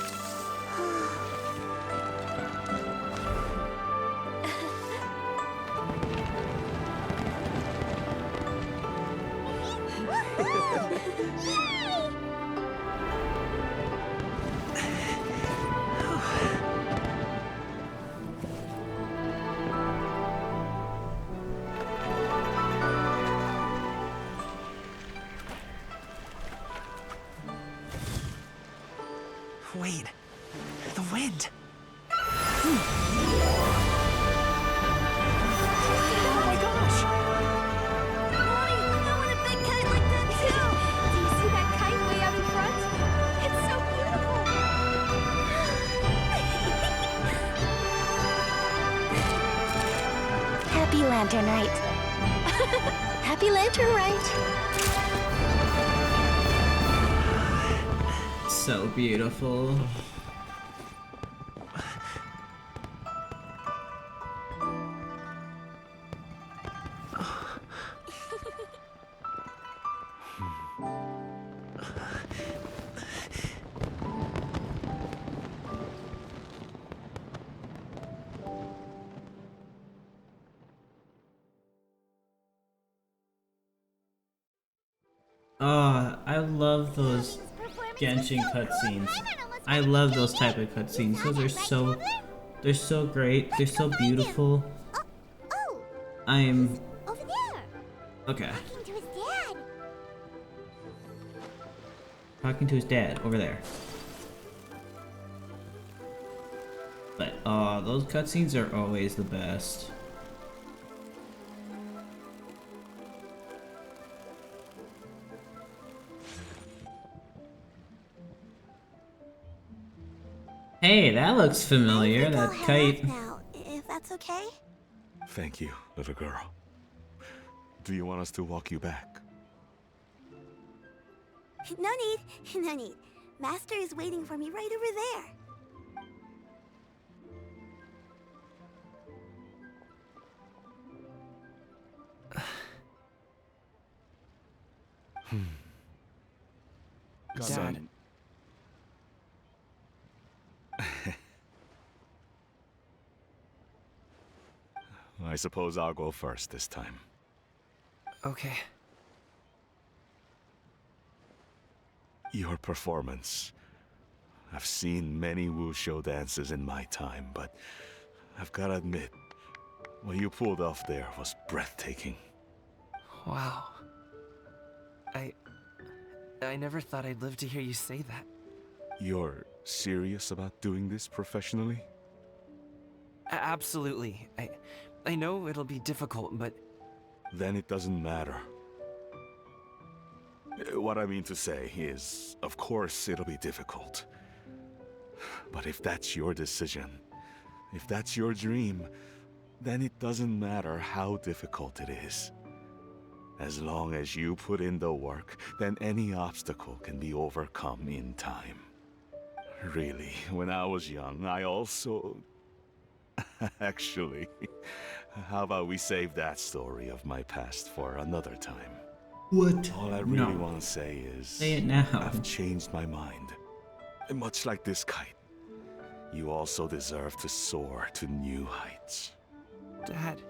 Wait, the wind. Oh my gosh! Mommy, I want a big kite like that too! Do you see that kite way out in front? It's so beautiful! Happy Lantern Rite. Happy Lantern Rite. So beautiful. Oh, I love those Genshin cutscenes. I love those type of cutscenes. Those are so, they're so great. They're so beautiful. I'm Over there. okay. Talking to his dad. Talking to his dad over there. But those cutscenes are always the best. Hey, that looks familiar, that kite. Now, if that's okay. Thank you, little girl. do you want us to walk you back? No need, no need. Master is waiting for me right over there. Dad. Son. I suppose I'll go first this time. Okay. Your performance. I've seen many wuxia dances in my time, but I've gotta admit, what you pulled off there was breathtaking. Wow. I never thought I'd live to hear you say that. You're serious about doing this professionally? Absolutely. I know it'll be difficult, but... Then it doesn't matter. What I mean to say is, of course it'll be difficult. But if that's your decision, if that's your dream, then it doesn't matter how difficult it is. As long as you put in the work, then any obstacle can be overcome in time. Really, when I was young, I also... Actually, how about we save that story of my past for another time? What? All I really want to say is... Say it now. I've changed my mind. And much like this kite, you also deserve to soar to new heights. Dad.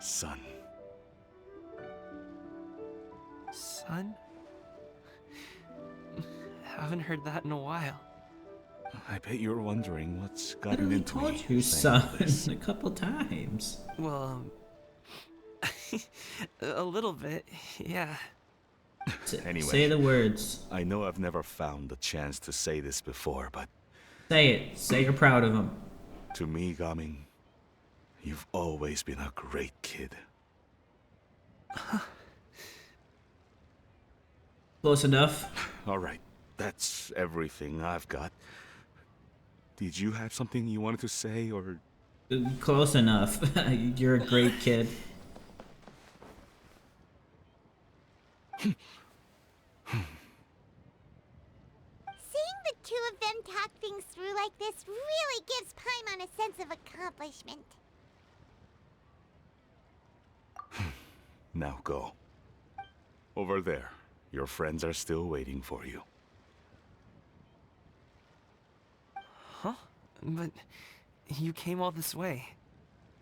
Son. Son? Haven't heard that in a while. I bet you're wondering what's gotten into me. I told you, son, a couple times. Well, a little bit, yeah. Anyway, say the words. I know I've never found the chance to say this before, but... Say it. Say you're proud of him. To me, Gaming, you've always been a great kid. Close enough. All right, that's everything I've got. Did you have something you wanted to say, or...? Close enough. You're a great kid. Seeing the two of them talk things through like this really gives Paimon a sense of accomplishment. Now go. Over there. Your friends are still waiting for you. Huh? But you came all this way.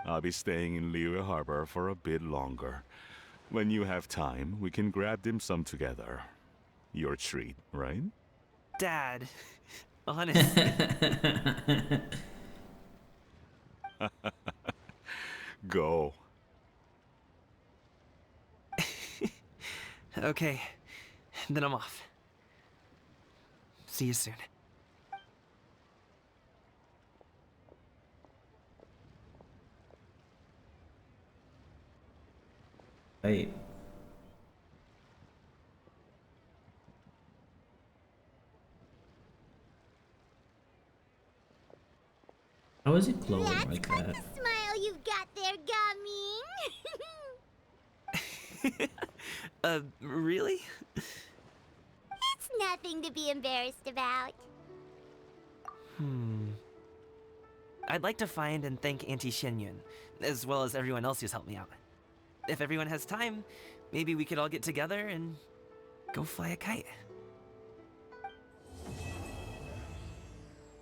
I'll be staying in Liyue Harbor for a bit longer. When you have time, we can grab dim sum together. Your treat, right? Dad, honestly. Go. Okay, then I'm off. See you soon. Wait. How is it glowing like that? Smile you've got there, Gaming. Really? It's nothing to be embarrassed about. I'd like to find and thank Auntie Xianyun, as well as everyone else who's helped me out. If everyone has time, maybe we could all get together and go fly a kite.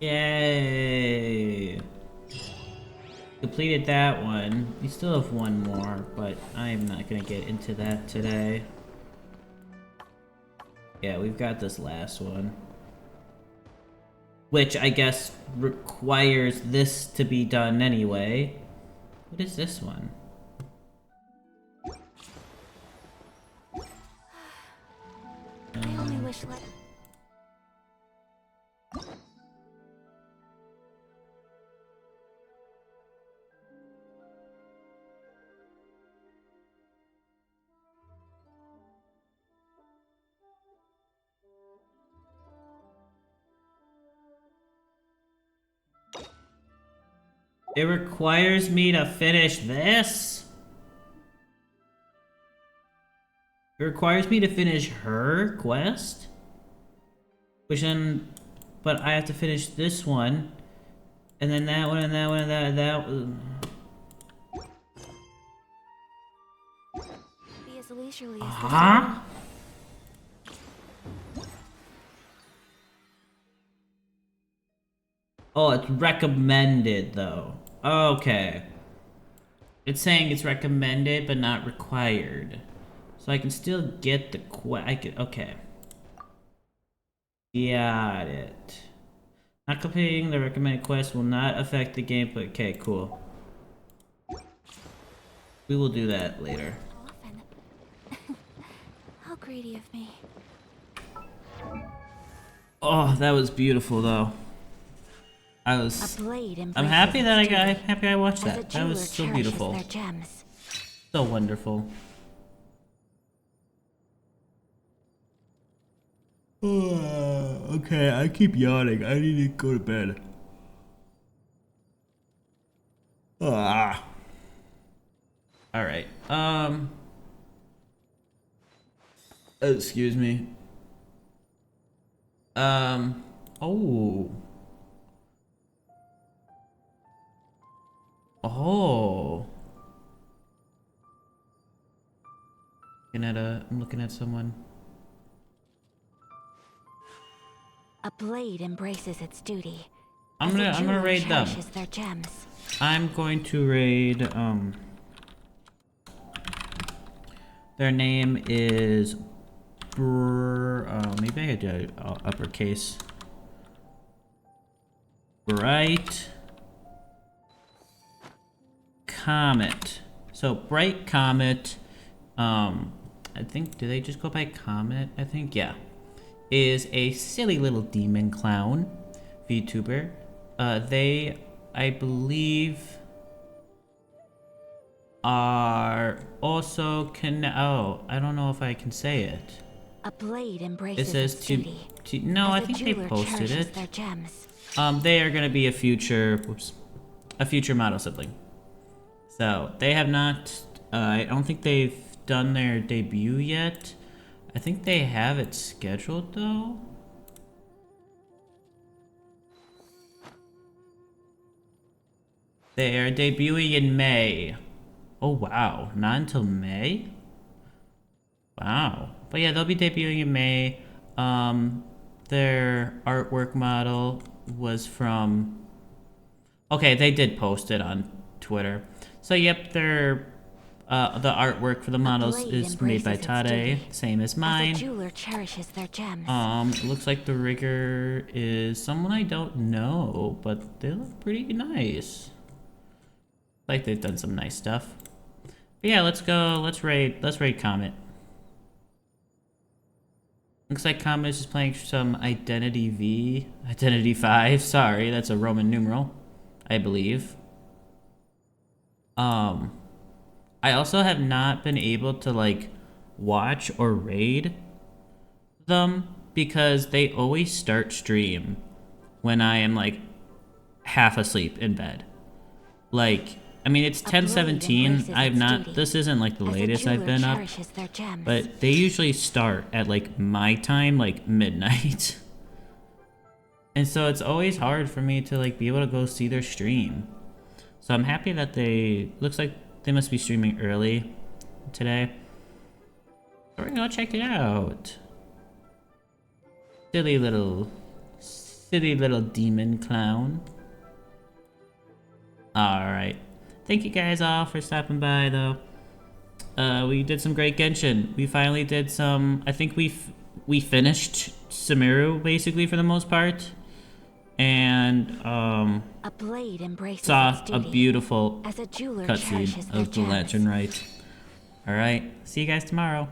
Yay! Completed that one. We still have one more, but I'm not gonna get into that today. Yeah, we've got this last one. Which I guess requires this to be done anyway. What is this one? I only wish what... It requires me to finish this? It requires me to finish her quest? Which then... But I have to finish this one. And then that one, and that one, and that... Be as leisurely as Huh? Oh, it's recommended, though. Okay. It's saying it's recommended, but not required. So I can still get the okay. Got it. Not completing the recommended quest will not affect the gameplay. Okay, cool. We will do that later. How greedy of me. Oh, that was beautiful, though. I'm happy that I watched that. That was so beautiful. So wonderful. Okay, I keep yawning. I need to go to bed. Ah. All right. Excuse me. Oh. Oh. I'm looking at someone. A blade embraces its duty. I'm gonna raid them. Their gems. I'm going to raid their name is maybe I could do uppercase. Bright Comet. So Bright Comet, I think, do they just go by Comet? I think, yeah. Is a silly little demon clown VTuber. They, I believe, are also I don't know if I can say it. A blade embraces It says its to duty. no, I As a think they jeweler posted cherishes it. their gems. They are gonna be a future model sibling. So they have not. I don't think they've done their debut yet. I think they have it scheduled though. They are debuting in May. Oh wow, not until May? Wow. But yeah, they'll be debuting in May. Their artwork model was from... Okay, they did post it on Twitter. So yep, their the artwork for the models is made by Tade, same as mine. As a jeweler cherishes their gems. It looks like the rigger is someone I don't know, but they look pretty nice. Like they've done some nice stuff. But yeah, let's raid Comet. Looks like Comet is just playing some Identity 5, sorry, that's a Roman numeral, I believe. I also have not been able to like watch or raid them because they always start stream when I am like half asleep in bed. Like, I mean, it's 10:17. I've not. This isn't like the latest I've been up, but they usually start at like my time, like midnight. And so it's always hard for me to like be able to go see their stream. So I'm happy that looks like they must be streaming early today. So we're gonna go check it out. Silly little demon clown. Alright. Thank you guys all for stopping by though. We did some great Genshin. We finally did some, I think we finished Sumeru basically for the most part. And a blade embraces saw its a duty. beautiful As a jeweler cutscene cherishes their of the gems. Lantern Rite. Alright, see you guys tomorrow.